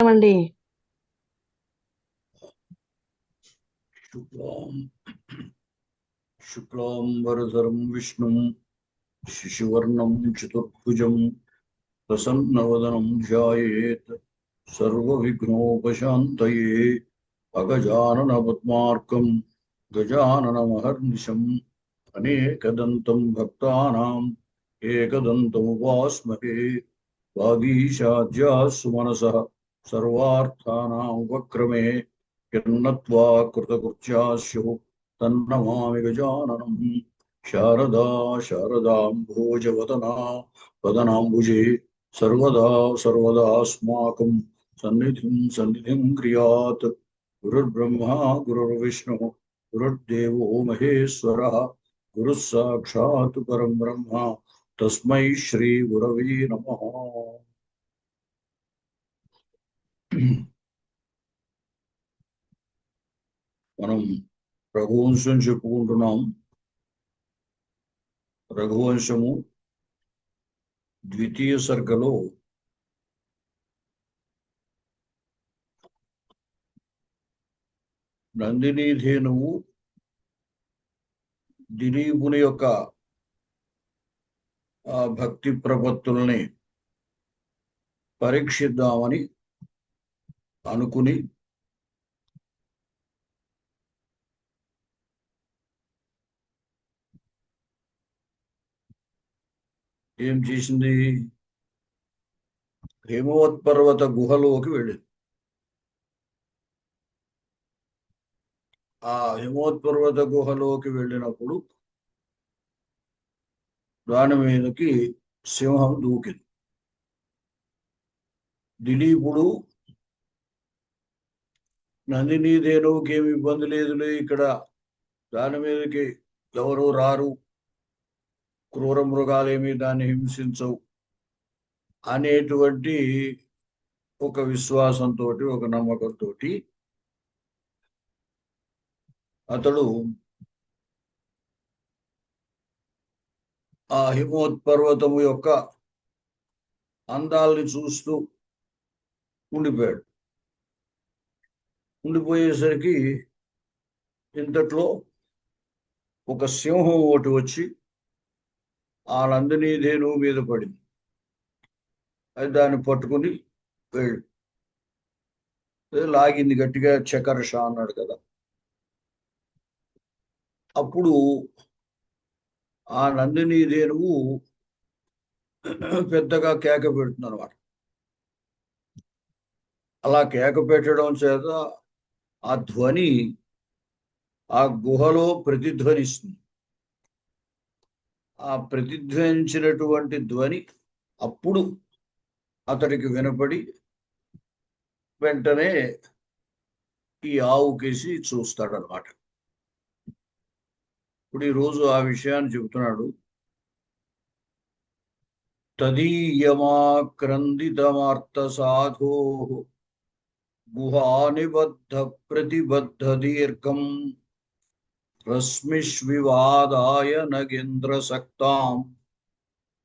నమస్కారం అండి. శుక్లాంబరధరం విష్ణుం శిశువర్ణం చతుర్భుజం ప్రసన్నవదనం ధ్యాయేత్ సర్వవిఘ్నోపశాంతయే. అగజానన పద్మార్కం గజాననమహర్నిశం అనేకదంతం భక్తానాం ఏకదంతముపాస్మహే. వాగీశాద్యాస్సు మనసః సర్వార్థానాం ఉపక్రమే యన్నత్వా కృతకృత్యాస్యుః తన్నమామి గజాననం. శారదా శారదాంభోజవదనా వదనాంబుజే సర్వదా సర్వదాస్మాకం సన్నిధిం క్రియాత్. గురుర్బ్రహ్మా గురుర్విష్ణుః గురుర్దేవో మహేశ్వరः గురుః సాక్షాత్ పరం బ్రహ్మ తస్మై శ్రీ గురవే నమః. మనం రఘువంశం చెప్పుకుంటున్నాం. రఘువంశము ద్వితీయ సర్గలో నందినీధేనువు దిలీపుని యొక్క భక్తి ప్రపత్తుల్ని పరీక్షిద్దామని అనుకుని ఏం చేసింది? హిమవత్పర్వత గుహలోకి వెళ్ళింది. ఆ హిమవత్పర్వత గుహలోకి వెళ్ళినప్పుడు దాని మీదకి సింహం దూకింది. దిలీపుడు నందినీధేనువుకి ఏమి ఇబ్బంది లేదులే, ఇక్కడ దాని మీదకి ఎవరు రారు, క్రూర మృగాలేమి దాన్ని హింసించవు అనేటువంటి ఒక విశ్వాసంతో, ఒక నమ్మకంతో అతడు ఆ హిమోత్పర్వతము యొక్క అందాల్ని చూస్తూ ఉండిపోయాడు. ఉండిపోయేసరికి ఇంతట్లో ఒక సింహం ఒకటి వచ్చి ఆ నందినీధేనువు మీద పడింది. అది దాన్ని పట్టుకుని వెళ్ళి లాగింది గట్టిగా. చకర్ష అన్నాడు కదా. అప్పుడు ఆ నందినీధేనువు పెద్దగా కేక పెడుతుంది అన్నమాట. అలా కేక పెట్టడం చేత ఆ ధ్వని ఆ గుహలో ప్రతిధ్వనిస్తుంది. ఆ ప్రతిధ్వనించినటువంటి ధ్వని అప్పుడు అతడికి వినపడి వెంటనే ఈ ఆవుకేసి చూస్తాడనమాట. ఇప్పుడు ఈరోజు ఆ విషయాన్ని చెబుతున్నాడు. తదీయమాక్రందితమార్త సాధో గుహానిబద్ధ ప్రతిబద్ధ దీర్ఘం రశ్మిష్వివాదాయ నగేంద్రసక్తాం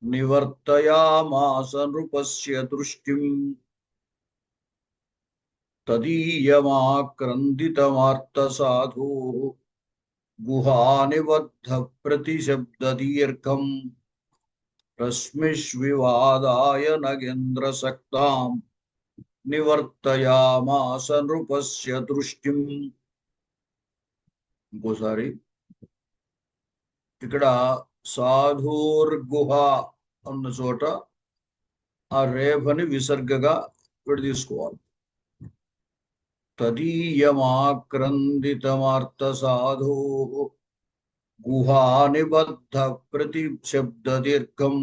నివర్తయామాస నృపస్య దృష్టిం. తదీయమాక్రందితమార్త సాధో గుహానిబద్ధ ప్రతిశబ్దదీర్ఘం రశ్మిష్వివాదాయ నగేంద్రసక్తాం నివర్తయామాస నృపస్య దృష్టిం. ఇంకోసారి ఇక్కడ సాధూర్గుహ అన్న చోట ఆ రేఫని విసర్గగా విడదీసుకోవాలి. తదీయమాక్రందితమార్త సాధో గుహానిబద్ధ ప్రతిశబ్దదీర్ఘం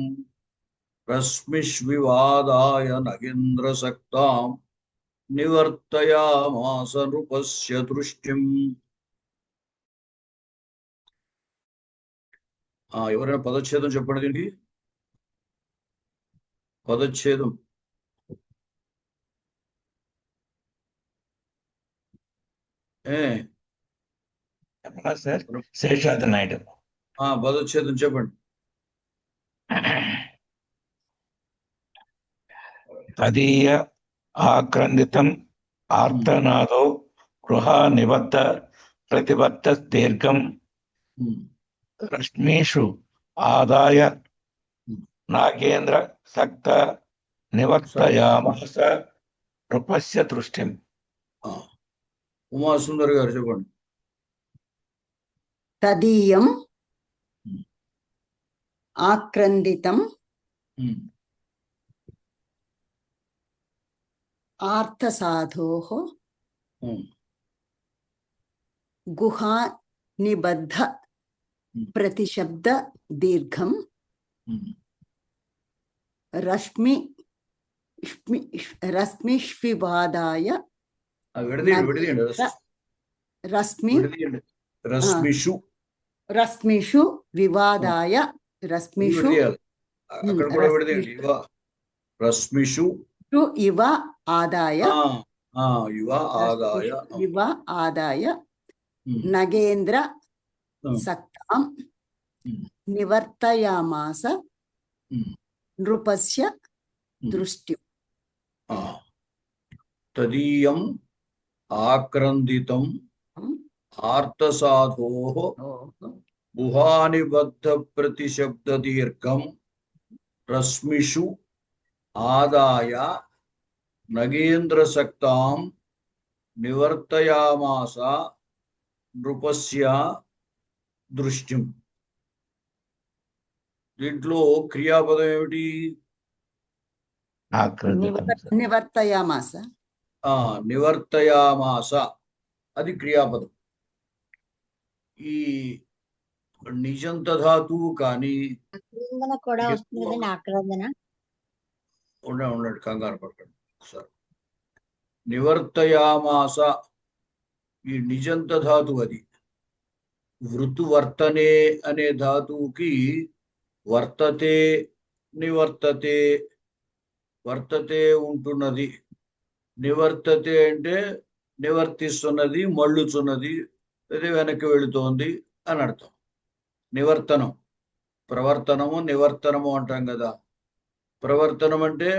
రశ్మిష్వివాదాయ నగేంద్రసక్తాం నివర్తయామాస నృపస్య దృష్టిం. ఎవరైనా పదచ్ఛేదం చెప్పండి దీనికి. పదచ్ఛేదం. సార్ శేషాద్రి నాయుడు. పదచ్ఛేదం చెప్పండి. తదీయ ఆక్రందితం ఆర్తనాదో గృహ నిబద్ధ ప్రతిబద్ధ దీర్ఘం రశ్మీషు ఆదాయ నాగేంద్ర సక్త నివర్తయామాస నృపస్య దృష్టిం. ఉమాసుందర్ గారు చెప్పండి. తదీయం ఆక్రందితం ఆర్తసాధోః గుహా నిబద్ధ ప్రతిశబ్ద దీర్ఘం రశ్మిష్వివాదాయ రశ్మిషు వివాదాయ రశ్మిషు ఇవ ఆదాయ నగేంద్ర సక్తాం నివర్తయామాస నృపస్య దృష్ట్యం. తదీయం ఆక్రందితం ఆర్తసాధోః గుహానిబద్ధ ప్రతిశబ్ద దీర్ఘం రశ్మిషు ఆదాయ నగేంద్ర సక్తాం నివర్తయామాస నృపస్య దృష్ట్యం. దీంట్లో క్రియాపదం ఏమిటి? నివర్తయామాస. నివర్తయామాస అది క్రియాపదం. ఈ నిజంత ధాతువు కానీ ఉండండి, కంగారు పడకండి సార్. నివర్తయామాస ఈ నిజంత ధాతువు అది. వృతువర్తనే అనే ధాతువుకి వర్తతే నివర్తతే, వర్తతే ఉంటున్నది, నివర్తతే అంటే నివర్తిస్తున్నది, మళ్ళుచున్నది, అదే వెనక్కి వెళుతోంది అని అర్థం. నివర్తనం, ప్రవర్తనము నివర్తనము అంటాం కదా. ప్రవర్తనం అంటే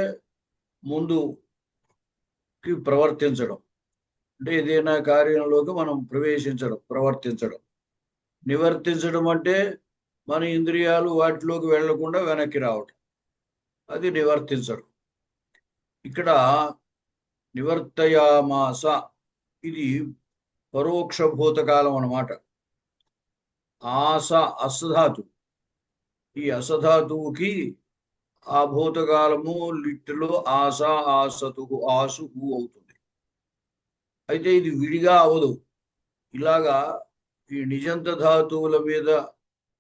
ముందుకి ప్రవర్తించడం, అంటే ఏదైనా కార్యంలోకి మనం ప్రవేశించడం, ప్రవర్తించడం. నివర్తించడం అంటే మన ఇంద్రియాలు వాటిలోకి వెళ్లకుండా వెనక్కి రావటం, అది నివర్తించడం. ఇక్కడ నివర్తయామాస ఇది పరోక్ష భూతకాలం అన్నమాట. ఆస అసధాతు, ఈ అసధాతువుకి ఆ భూతకాలము లిట్టులో ఆస ఆసతు ఆసు అవుతుంది. అయితే ఇది విడిగా అవదు. ఇలాగా ఈ నిజంత ధాతువుల మీద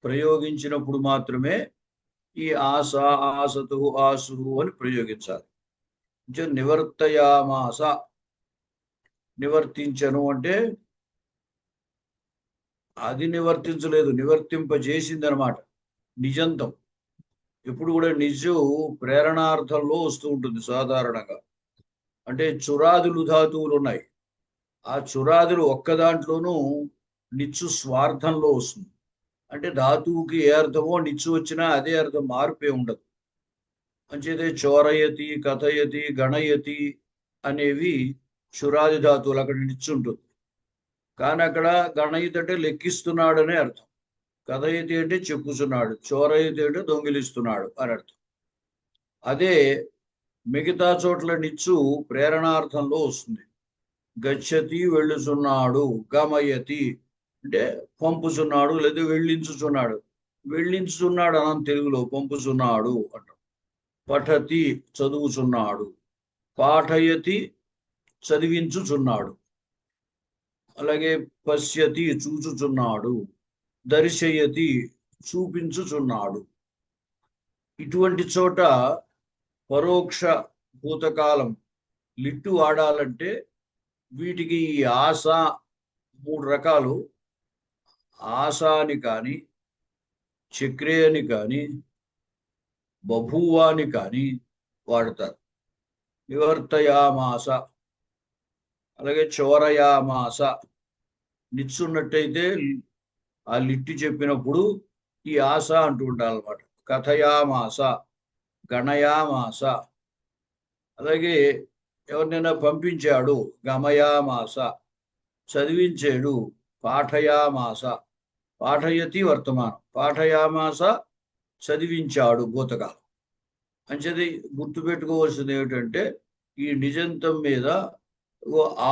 ప్రయోగించినప్పుడు మాత్రమే ఈ ఆస ఆసతు ఆసు అని ప్రయోగించాలి. నివర్తయామాస, నివర్తించను అంటే అది నివర్తించలేదు, నివర్తింపజేసింది అనమాట. నిజంతం ఎప్పుడు కూడా నిజు ప్రేరణార్థంలో వస్తూ ఉంటుంది సాధారణంగా. అంటే చురాదులు ధాతువులు ఉన్నాయి, ఆ చురాదులు ఒక్కదాంట్లోనూ నిచ్చు స్వార్థంలో వస్తుంది. అంటే ధాతువుకి ఏ అర్థమో నిచ్చు వచ్చినా అదే అర్థం, మార్పే ఉండదు. అంచేతే చోరయతి, కథయతి, గణయతి అనేవి చురాది ధాతువులు, అక్కడ నిచ్చుంటుంది. కానీ అక్కడ గణయతి అంటే లెక్కిస్తున్నాడు అనే అర్థం, కథయతి అంటే చెప్పుచున్నాడు, చోరయతి అంటే దొంగిలిస్తున్నాడు అని అర్థం. అదే మిగతా చోట్ల నిచ్చు ప్రేరణార్థంలో వస్తుంది. గచ్చతి వెళ్ళుచున్నాడు, గమయతి అంటే పంపుచున్నాడు లేదా వెళ్ళించుచున్నాడు. వెళ్ళించుచున్నాడు అనం తెలుగులో, పంపుచున్నాడు అంటాం. పఠతి చదువుచున్నాడు, పాఠయతి చదివించుచున్నాడు. అలాగే పశ్యతి చూచుచున్నాడు, దర్శయతి చూపించుచున్నాడు. ఇటువంటి చోట పరోక్ష భూతకాలం లిట్టు వాడాలంటే వీటికి ఈ ఆశ 3 రకాలు. ఆశాని కానీ, చక్రే అని కానీ, బభూవాని కానీ వాడతారు. నివర్తయామాస, అలాగే చోరయామాస. నిచ్చున్నట్టయితే ఆ లిట్టి చెప్పినప్పుడు ఈ ఆశ అంటూ ఉండాలన్నమాట. కథయామాస, గణయామాస. అలాగే ఎవరినైనా పంపించాడు, గమయామాస చదివించాడు, పాఠయామాస పాఠయతి వర్తమానం, పాఠయామాస చదివించాడు భూతకాలం. అంచేది గుర్తుపెట్టుకోవాల్సింది ఏమిటంటే ఈ నిజంతం మీద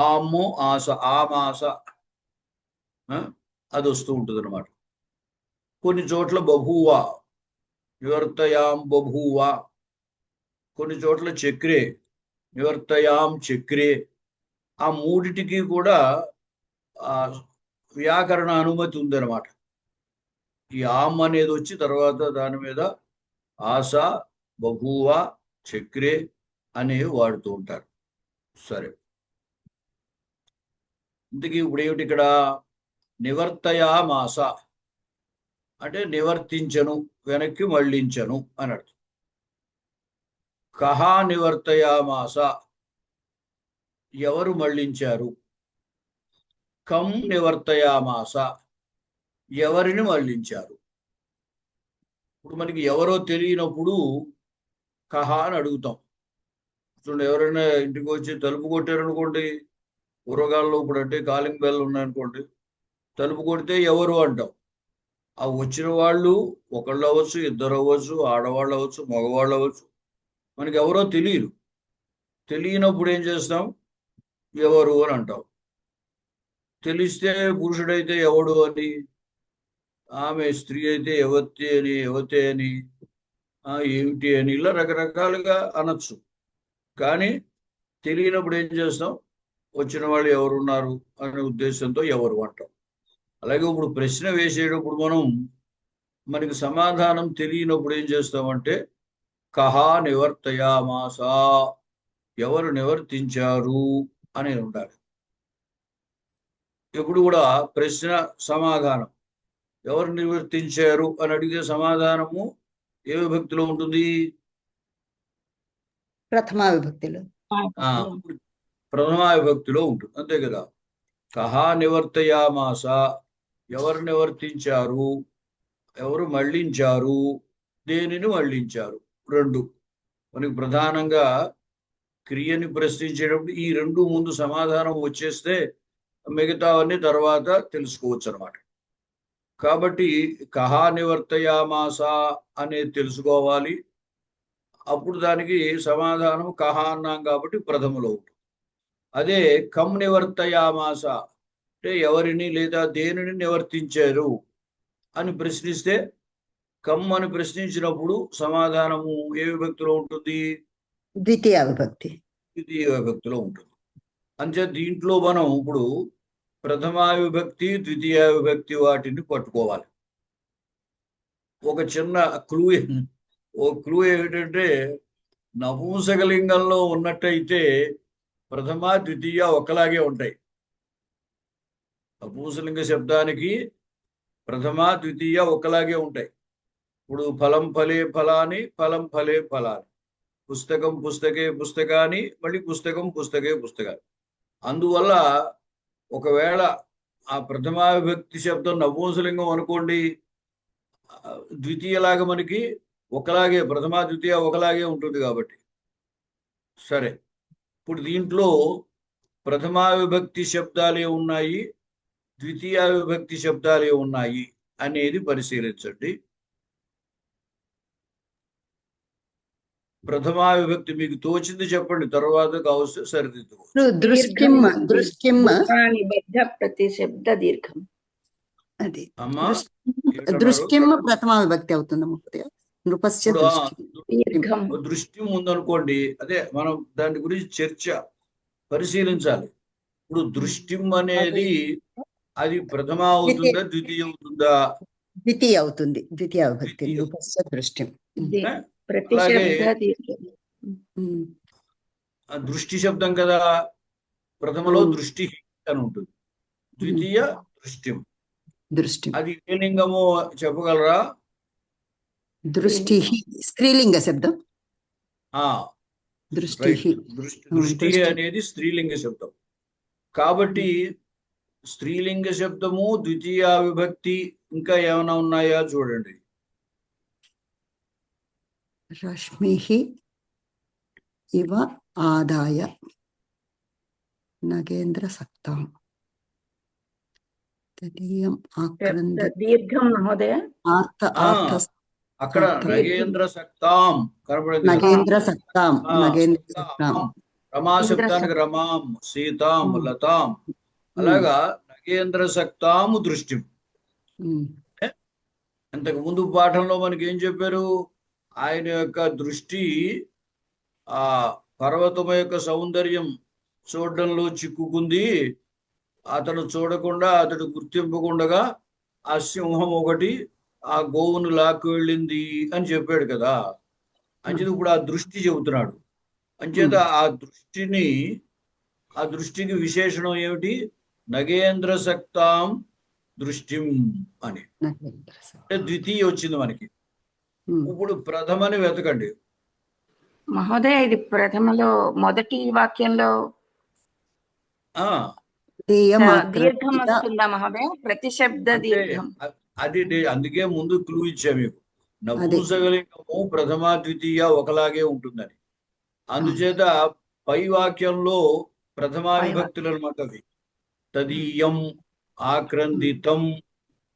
ఆము ఆస ఆమాస అది వస్తూ ఉంటుంది అనమాట. కొన్ని చోట్ల బభూవ నివర్తయాం బభూవ, కొన్ని చోట్ల చక్రే నివర్తయాం చక్రే. ఆ మూడిటికి కూడా వ్యాకరణ అనుమతి ఉందన్నమాట. ఈ ఆమ్ అనేది వచ్చి తర్వాత దాని మీద ఆశ బభూవ చక్రే అనేవి వాడుతూ ఉంటారు. సరే, ఇంతకీ ఇప్పుడు ఏమిటి ఇక్కడ? నివర్తయామాస అంటే నివర్తించను, వెనక్కి మళ్ళించను అని అర్థం. కహా నివర్తయామాస ఎవరు మళ్ళించారు. కం నివర్తయామాస ఎవరిని మళ్ళించారు. ఇప్పుడు మనకి ఎవరో తెలియనప్పుడు కహా అని అడుగుతాం. చూడండి, ఎవరైనా ఇంటికి వచ్చి తలుపు కొట్టారనుకోండి, పూర్వకాలంలో ఇప్పుడు అంటే కాలింగ్ బెల్ ఉన్నాయనుకోండి, తలుపు కొడితే ఎవరు అంటాం. ఆ వచ్చిన వాళ్ళు ఒకళ్ళు అవ్వచ్చు, ఇద్దరు అవ్వచ్చు, ఆడవాళ్ళు అవ్వచ్చు, మగవాళ్ళు అవ్వచ్చు, మనకి ఎవరో తెలియదు. తెలియనప్పుడు ఏం చేస్తాం? ఎవరు అని అంటాం. తెలిస్తే పురుషుడైతే ఎవడు అని, ఆమె స్త్రీ అయితే ఎవత్తి అని, ఎవతే అని, ఏమిటి అని, ఇలా రకరకాలుగా అనొచ్చు. కానీ తెలియనప్పుడు ఏం చేస్తాం? వచ్చిన వాళ్ళు ఎవరున్నారు అనే ఉద్దేశంతో ఎవరు అంటాం. అలాగే ఇప్పుడు ప్రశ్న వేసేటప్పుడు మనకి సమాధానం తెలియనప్పుడు ఏం చేస్తామంటే కహా నివర్తయామాస ఎవరు నివర్తించారు అని ఉండాలి. ఎప్పుడు కూడా ప్రశ్న సమాధానం ఎవరు నివర్తించారు అని అడిగితే సమాధానము ఏ విభక్తిలో ఉంటుంది? ప్రథమా విభక్తిలో. ప్రథమా విభక్తిలో ఉంటుంది, అంతే కదా. కహా నివర్తయామాస ఎవరు నివర్తించారు, ఎవరు మళ్ళించారు, దేనిని మళ్ళించారు. రెండు మనకి ప్రధానంగా క్రియని ప్రశ్నించేటప్పుడు ఈ రెండు ముందు సమాధానం వచ్చేస్తే మిగతావన్నీ తర్వాత తెలుసుకోవచ్చు అనమాట. కాబట్టి కహా నివర్తయామాస అనేది తెలుసుకోవాలి. అప్పుడు దానికి సమాధానం కహా అన్నాం కాబట్టి ప్రథమలో ఉంటుంది. అదే కం నివర్తయామాస అంటే ఎవరిని లేదా దేనిని నివర్తించారు అని ప్రశ్నిస్తే కమ్ అని ప్రశ్నించినప్పుడు సమాధానము ఏ విభక్తిలో ఉంటుంది? ద్వితీయ విభక్తి. ద్వితీయ విభక్తిలో ఉంటుంది. అంతే దీంట్లో మనం ఇప్పుడు ప్రథమా విభక్తి ద్వితీయ విభక్తి వాటిని పట్టుకోవాలి. ఒక చిన్న క్లూ ఏమిటంటే నపుంసకలింగంలో ఉన్నట్టయితే ప్రథమ ద్వితీయ ఒకలాగే ఉంటాయి. నపుంసకలింగ శబ్దానికి ప్రథమ ద్వితీయ ఒకలాగే ఉంటాయి. ఇప్పుడు ఫలం ఫలే ఫలాని, ఫలం ఫలే ఫలాని, పుస్తకం పుస్తకే పుస్తకాని, మళ్ళీ పుస్తకం పుస్తకే పుస్తకాన్ని. అందువల్ల ఒకవేళ ఆ ప్రథమా విభక్తి శబ్దం నపుంసకలింగం అనుకోండి, ద్వితీయలాగా మనకి ఒకలాగే ప్రథమా ద్వితీయ ఒకలాగే ఉంటుంది కాబట్టి. సరే, ఇప్పుడు దీంట్లో ప్రథమా విభక్తి శబ్దాలే ఉన్నాయి, ద్వితీయ విభక్తి శబ్దాలే ఉన్నాయి అనేది పరిశీలించండి. ప్రథమా విభక్తి మీకు తోచింది చెప్పండి, తర్వాత కావస్తే సరిదిద్దుకోవచ్చు. దృష్టిం ప్రతిశబ్ద దీర్ఘం. అది అమ్మా దృష్టిం ప్రథమా విభక్తి అవుతుంది. నృపస్య దృష్టి ఉందనుకోండి, అదే మనం దాని గురించి చర్చ పరిశీలించాలి. ఇప్పుడు దృష్టిం అనేది అది ప్రథమ అవుతుందా ద్వితీయ అవుతుందా? ద్వితీయ అవుతుంది. ద్వితీయ విభక్తి నృపస్య దృష్టిం. దృష్టి శబ్దం కదా, ప్రథమలో దృష్టి అని ఉంటుంది, ద్వితీయ దృష్టి. అది ఏ లింగమో చెప్పగలరా? దృష్టి స్త్రీలింగ శబ్దం. దృష్టి అనేది స్త్రీలింగ శబ్దం కాబట్టి స్త్రీలింగ శబ్దము ద్వితీయ విభక్తి ఇంకా ఏమైనా ఉన్నాయా చూడండి. రశ్మి ఇవ ఆదాయ. నగేంద్ర సక్తాం తదీయం ఆక్రంద దీర్ఘం మహోదయ. ఆర్త ఆర్త అక్కడ అర్థం. నగేంద్ర సక్తాం కనపడింది కదా. నగేంద్ర సక్తాం ఆ, నగేంద్ర సక్తాం సక్తాం. రమా శబ్దానికి రమాం, సీతాం, లతాం. అలాగా నగేంద్ర సక్తాము దృష్టి. ఇంతకు ముందు పాఠంలో మనకి ఏం చెప్పారు? ఆయన యొక్క దృష్టి ఆ పర్వతం యొక్క సౌందర్యం చూడడంలో చిక్కుకుంది. అతను చూడకుండా, అతడు గుర్తింపకుండగా ఆ సింహం ఒకటి ఆ గోవును లాక్కు వెళ్ళింది అని చెప్పాడు కదా. అంచేది ఇప్పుడు ఆ దృష్టి చెబుతున్నాడు. అంచేత ఆ దృష్టికి విశేషణం ఏమిటి? నగేంద్ర సక్తాం దృష్టిం అని. అంటే ద్వితీయ వచ్చింది మనకి. ఇప్పుడు ప్రథమని వెతకండి. మహోదయ, ఇది ప్రథమలో మొదటి వాక్యంలో దీర్ఘం వస్తుందా మహోదయ? ప్రతిశబ్ద దీర్ఘం. అది అందుకే ముందు క్లూ ఇచ్చా మీకు. నపుంసకలింగము ప్రథమ ద్వితీయ ఒకలాగే ఉంటుందని. అందుచేత పై వాక్యంలో ప్రథమా విభక్తులు అనమాట అవి. తదీయం ఆక్రందితం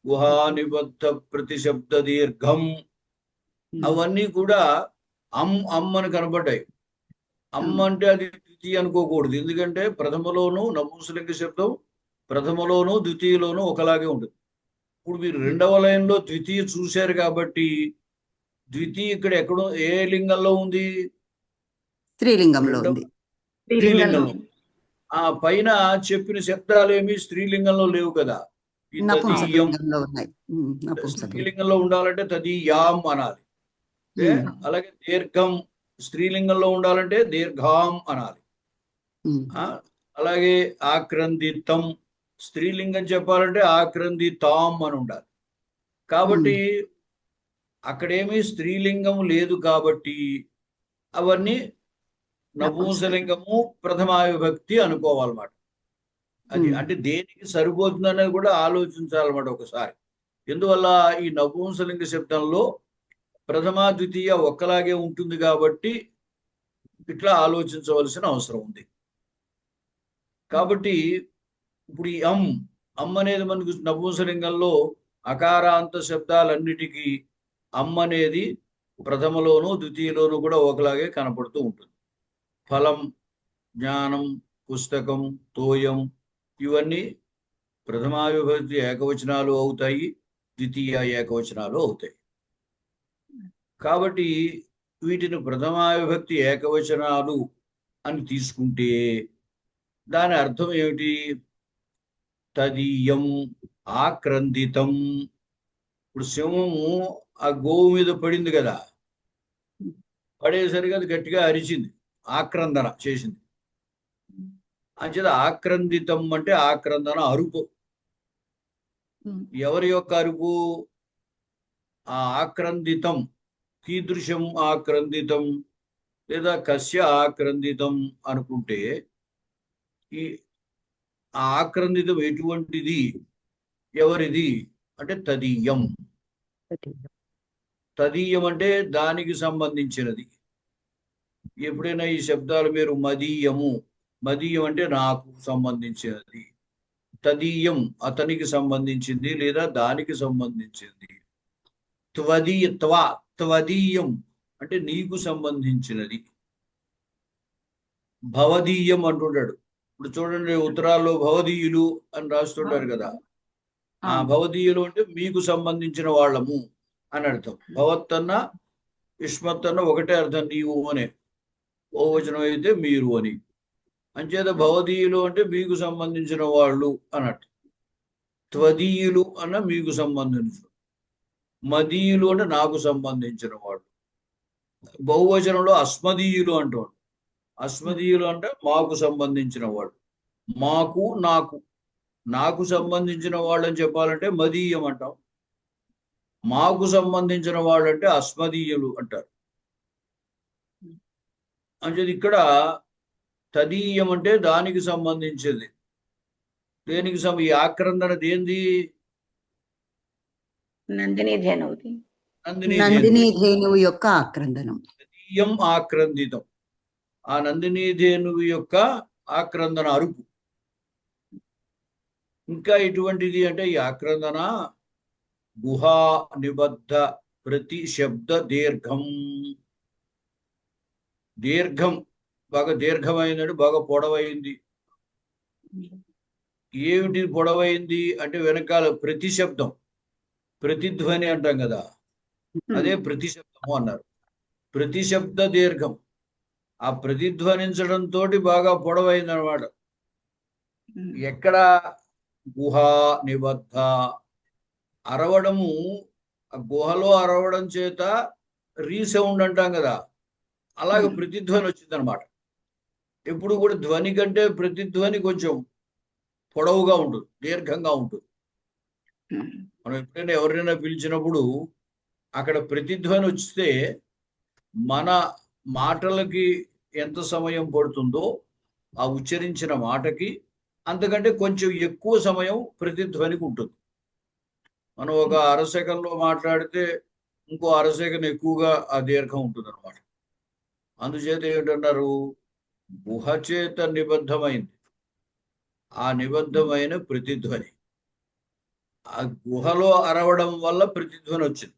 గుహానిబద్ధ ప్రతిశబ్ద దీర్ఘం, అవన్నీ కూడా అమ్ అని కనబడ్డాయి. అమ్మ అంటే అది ద్వితీయ అనుకోకూడదు. ఎందుకంటే ప్రథమలోను నపుంసకలింగ శబ్దం ప్రథమలోను ద్వితీయలోను ఒకలాగే ఉంటుంది. ఇప్పుడు మీరు రెండవ లైన్లో ద్వితీయ చూశారు కాబట్టి ద్వితీయ ఇక్కడ ఎక్కడో ఏ లింగంలో ఉంది? స్త్రీలింగంలో ఉంది. స్త్రీలింగంలో. ఆ పైన చెప్పిన శబ్దాలు ఏమి స్త్రీలింగంలో లేవు కదా. స్త్రీలింగంలో ఉండాలంటే తదీయాం అనాలి. అలాగే దీర్ఘం స్త్రీలింగంలో ఉండాలంటే దీర్ఘాం అనాలి. అలాగే ఆక్రందితం స్త్రీలింగం చెప్పాలంటే ఆక్రందితాం అని ఉండాలి. కాబట్టి అక్కడేమీ స్త్రీలింగం లేదు కాబట్టి అవన్నీ నపుంసలింగము ప్రథమా విభక్తి అనుకోవాలన్నమాట. అది అంటే దేనికి సరిపోతుందనేది కూడా ఆలోచించాలన్నమాట ఒకసారి. ఎందువల్ల ఈ నపుంసలింగ శబ్దంలో ప్రథమా ద్వితీయ ఒక్కలాగే ఉంటుంది కాబట్టి ఇట్లా ఆలోచించవలసిన అవసరం ఉంది. కాబట్టి ఇప్పుడు ఈ అమ్ అనేది మనకు నపుంసలింగంలో అకారాంత శబ్దాలన్నిటికీ అమ్ అనేది ప్రథమలోను ద్వితీయలోను కూడా ఒకలాగే కనపడుతూ ఉంటుంది. ఫలం, జ్ఞానం, పుస్తకం, తోయం ఇవన్నీ ప్రథమా విభక్తి ఏకవచనాలు అవుతాయి, ద్వితీయ ఏకవచనాలు అవుతాయి. కాబట్టి వీటిని ప్రథమా విభక్తి ఏకవచనాలు అని తీసుకుంటే దాని అర్థం ఏమిటి? తదీయం ఆక్రందితం. ఇప్పుడు సింహము ఆ గోవు మీద పడింది కదా, పడేసరికి అది గట్టిగా అరిచింది, ఆక్రందన చేసింది. అంచేత ఆక్రందితం అంటే ఆక్రందన అరుపు. ఎవరి యొక్క అరుపు? ఆ ఆక్రందితం కీదృశం ఆక్రందితం లేదా కస్య ఆక్రందితం అనుకుంటే ఈ ఆక్రందితం ఎటువంటిది, ఎవరిది అంటే తదీయం. తదీయం అంటే దానికి సంబంధించినది. ఎప్పుడైనా ఈ శబ్దాలు మీరు మదీయము, మదీయం అంటే నాకు సంబంధించినది, తదీయం అతనికి సంబంధించింది లేదా దానికి సంబంధించింది. త్వదీయం అంటే నీకు సంబంధించినది. భవదీయం అంటుంటాడు. ఇప్పుడు చూడండి ఉత్తరాల్లో భవదీయులు అని రాస్తుంటారు కదా. ఆ భవదీయులు అంటే మీకు సంబంధించిన వాళ్ళము అని అర్థం. భవత్తన్న యుష్మత్తన్న ఒకటే అర్థం, నీవు అనే. బహువచనం అయితే మీరు అని. అంచేత భవదీయులు అంటే మీకు సంబంధించిన వాళ్ళు అన్నట్టు. త్వదీయులు అన్న మీకు సంబంధించిన, మదీయులు అంటే నాకు సంబంధించిన వాళ్ళు. బహువచనంలో అస్మదీయులు అంటాడు. అస్మదీయులు అంటే మాకు సంబంధించిన వాళ్ళు. మాకు నాకు సంబంధించిన వాళ్ళు అని చెప్పాలంటే మదీయం అంటాం. మాకు సంబంధించిన వాళ్ళు అంటే అస్మదీయులు అంటారు. అంటే ఇక్కడ తదీయం అంటే దానికి సంబంధించింది. దేనికి ఈ ఆక్రందన దేంది? నందిని ధేనువు యొక్క ఆక్రందనం. తదీయం ఆక్రందితం. ఆ నందిని ధేనువు యొక్క ఆక్రందన అరుపు. ఇంకా ఇటువంటిది అంటే ఈ ఆక్రందన గుహా నిబద్ధ ప్రతి శబ్ద దీర్ఘం. దీర్ఘం బాగా దీర్ఘమైనది, బాగా పొడవైంది. ఏమిటి పొడవైంది అంటే వెనకాల ప్రతి శబ్దం, ప్రతిధ్వని అంటాం కదా, అదే ప్రతిశబ్దము అన్నారు. ప్రతిశబ్ద దీర్ఘం, ఆ ప్రతిధ్వనించడంతో బాగా పొడవైంది అనమాట. ఎక్కడ గుహా నిబద్ధ, అరవడము, ఆ గుహలో అరవడం చేత రీసౌండ్ అంటాం కదా, అలాగే ప్రతిధ్వని వచ్చింది అనమాట. ఎప్పుడు కూడా ధ్వని కంటే ప్రతిధ్వని కొంచెం పొడవుగా ఉంటుంది, దీర్ఘంగా ఉంటుంది. మనం ఎప్పుడైనా ఎవరైనా పిలిచినప్పుడు అక్కడ ప్రతిధ్వని వస్తే మన మాటలకి ఎంత సమయం పడుతుందో ఆ ఉచ్చరించిన మాటకి అంతకంటే కొంచెం ఎక్కువ సమయం ప్రతిధ్వనికి ఉంటుంది. మనం ఒక అరసెకండ్లో మాట్లాడితే ఇంకో అరసెకండ్ ఎక్కువగా ఆ దీర్ఘం ఉంటుంది అనమాట. అందుచేత ఏమిటన్నారు, గుహ చేత నిబద్ధమైంది ఆ నిబద్ధమైన ప్రతిధ్వని. ఆ గుహలో అరవడం వల్ల ప్రతిధ్వని వచ్చింది.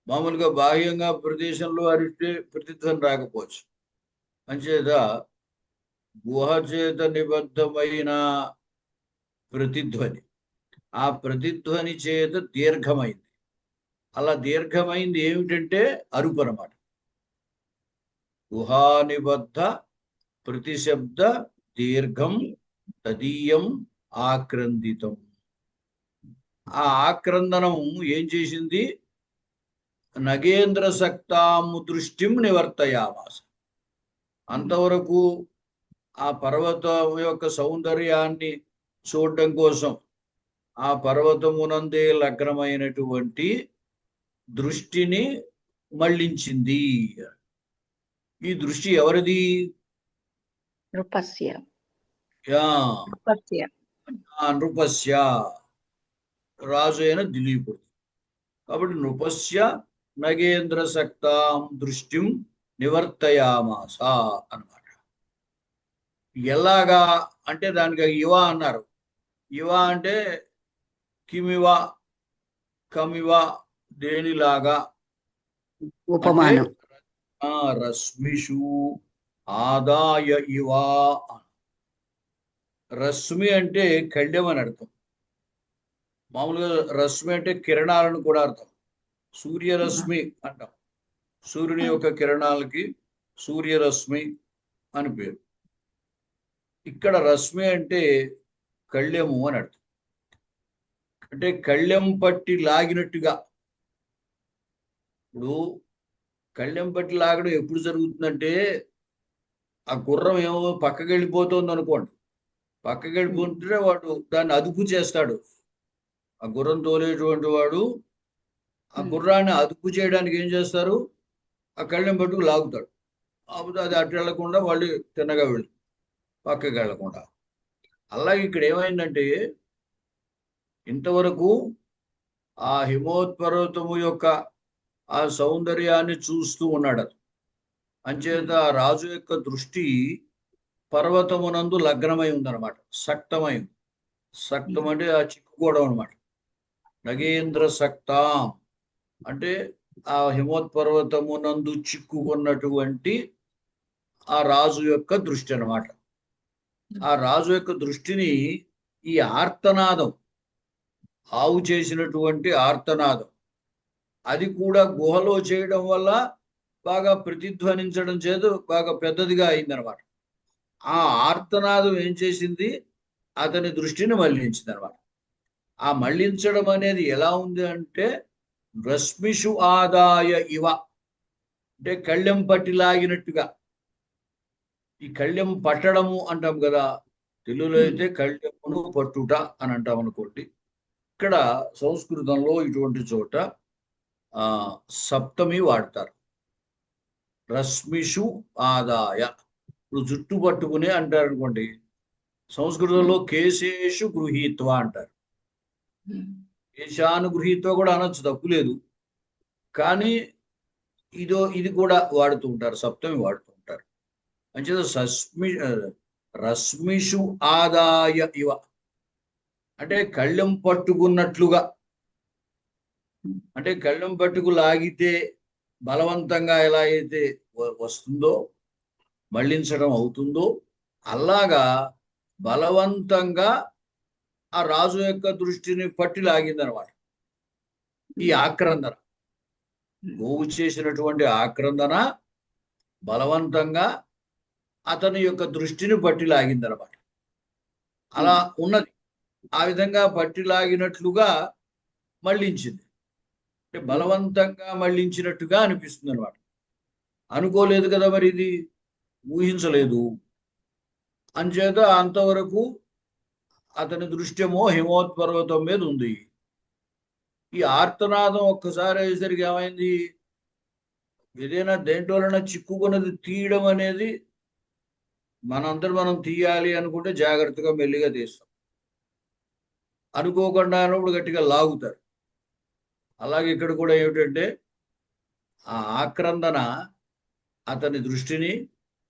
మామూలుగా బాహ్యంగా ప్రదేశంలో అరిస్తే ప్రతిధ్వని రాకపోవచ్చు. అంచేత గుహ చేత నిబద్ధమైన ప్రతిధ్వని, ఆ ప్రతిధ్వని చేత దీర్ఘమైంది. అలా దీర్ఘమైంది ఏమిటంటే అరుపు అన్నమాట. గుహా నిబద్ధ ప్రతిశబ్ద దీర్ఘం తదీయం ఆక్రందితం. ఆ ఆక్రందనం ఏం చేసింది, నగేంద్ర సక్తాము దృష్టిం నివర్తయామాస. అంతవరకు ఆ పర్వతం యొక్క సౌందర్యాన్ని చూడడం కోసం ఆ పర్వతమునందే లగ్నమైనటువంటి దృష్టిని మళ్లించింది. ఈ దృష్టి ఎవరిది, నృపస్య నృపస్య, రాజు అయిన దిలీపుడు. కాబట్టి నృపస్య నగేంద్ర సక్తాం దృష్టిం నివర్తయామాస అన్నమాట. ఎలాగా అంటే దానికి ఇవ అన్నారు. ఇవ అంటే కిమివ, కమివ, దేనిలాగా, ఉపమానం. రశ్మిషు ఆదాయ ఇవ. రశ్మి అంటే కళ్యం అని అర్థం. మామూలుగా రశ్మి అంటే కిరణాలను కూడా అర్థం. సూర్యరశ్మి అంటాం, సూర్యుని యొక్క కిరణాలకి సూర్యరశ్మి అని పేరు. ఇక్కడ రశ్మి అంటే కళ్యము అని అర్థం. అంటే కళ్యం పట్టి లాగినట్టుగా. ఇప్పుడు కళ్యం పట్టి లాగడం ఎప్పుడు జరుగుతుందంటే, ఆ గుర్రం ఏమో పక్కకి వెళ్ళిపోతుంది అనుకోండి, పక్కకి వెళ్ళిపోతుంటే వాడు దాన్ని అదుపు చేస్తాడు. ఆ గుర్రం తోలేటువంటి వాడు ఆ గుర్రాన్ని అదుపు చేయడానికి ఏం చేస్తారు, ఆ కళ్యం పట్టుకు లాగుతాడు. అప్పుడు అది అటు వెళ్లకుండా వాళ్ళు తిన్నగా వెళ్ళి పక్కకి వెళ్లకుండా. అలాగే ఇక్కడ ఏమైందంటే, ఇంతవరకు ఆ హిమోత్పర్వతము యొక్క ఆ సౌందర్యాన్ని చూస్తూ ఉన్నాడు. అంచేత ఆ రాజు యొక్క దృష్టి పర్వతమునందు లగ్నమై ఉందన్నమాట, సక్తమై. సక్తం అంటే ఆ చిక్కుకోవడం అనమాట. నగేంద్ర సక్తాం అంటే ఆ హిమోత్పర్వతమునందు చిక్కుకున్నటువంటి ఆ రాజు యొక్క దృష్టి అన్నమాట. ఆ రాజు యొక్క దృష్టిని ఈ ఆర్తనాదం, ఆవు చేసినటువంటి ఆర్తనాదం, అది కూడా గుహలో చేయడం వల్ల బాగా ప్రతిధ్వనించడం చేత బాగా పెద్దదిగా అయిందనమాట. ఆ ఆర్తనాదం ఏం చేసింది, అతని దృష్టిని మళ్లించింది అనమాట. ఆ మళ్లించడం అనేది ఎలా ఉంది అంటే, రశ్మిషు ఆదాయ ఇవ అంటే కళ్యం పట్టి లాగినట్టుగా. ఈ కళ్యం పట్టడము అంటాం కదా, తెలుగులో అయితే కళ్యమును పట్టుట అని అంటాం అనుకోండి. ఇక్కడ సంస్కృతంలో ఇటువంటి చోట సప్తమి వాడతారు. రశ్మిషు ఆదాయ. ఇప్పుడు జుట్టు పట్టుకునే అంటారు అనుకోండి, సంస్కృతంలో కేశేషు గృహీత్వ అంటారు. కేశాను గృహీత్వ కూడా అనొచ్చు, తప్పు లేదు. కానీ ఇది కూడా వాడుతూ ఉంటారు, సప్తమి వాడుతూ ఉంటారు. అంచేత రశ్మిషు ఆదాయ ఇవ అంటే కళ్ళెం పట్టుకున్నట్లుగా, అంటే కళ్ళెం పట్టుకు లాగితే బలవంతంగా ఎలా అయితే వస్తుందో మళ్లించడం అవుతుందో అలాగా బలవంతంగా ఆ రాజు యొక్క దృష్టిని పట్టి లాగిందనమాట ఈ ఆక్రందన. గోవు చేసినటువంటి ఆక్రందన బలవంతంగా అతని యొక్క దృష్టిని పట్టి లాగిందనమాట. అలా ఉన్నది. ఆ విధంగా పట్టి లాగినట్లుగా మళ్లించింది. అంటే బలవంతంగా మళ్లించినట్టుగా అనిపిస్తుంది అనమాట. అనుకోలేదు కదా మరి, ఇది ఊహించలేదు. అంచేత అంతవరకు అతని దృశ్యమో హిమోత్పర్వతం మీద ఉంది. ఈ ఆర్తనాదం ఒక్కసారి అయ్యేసరికి ఏమైంది, ఏదైనా దేంట్లోనైనా చిక్కుకున్నది తీయడం అనేది మనం తీయాలి అనుకుంటే జాగ్రత్తగా మెల్లిగా తీస్తాం, అనుకోకుండా అన్నప్పుడు గట్టిగా లాగుతారు. అలాగే ఇక్కడ కూడా ఏమిటంటే ఆ ఆక్రందన అతని దృష్టిని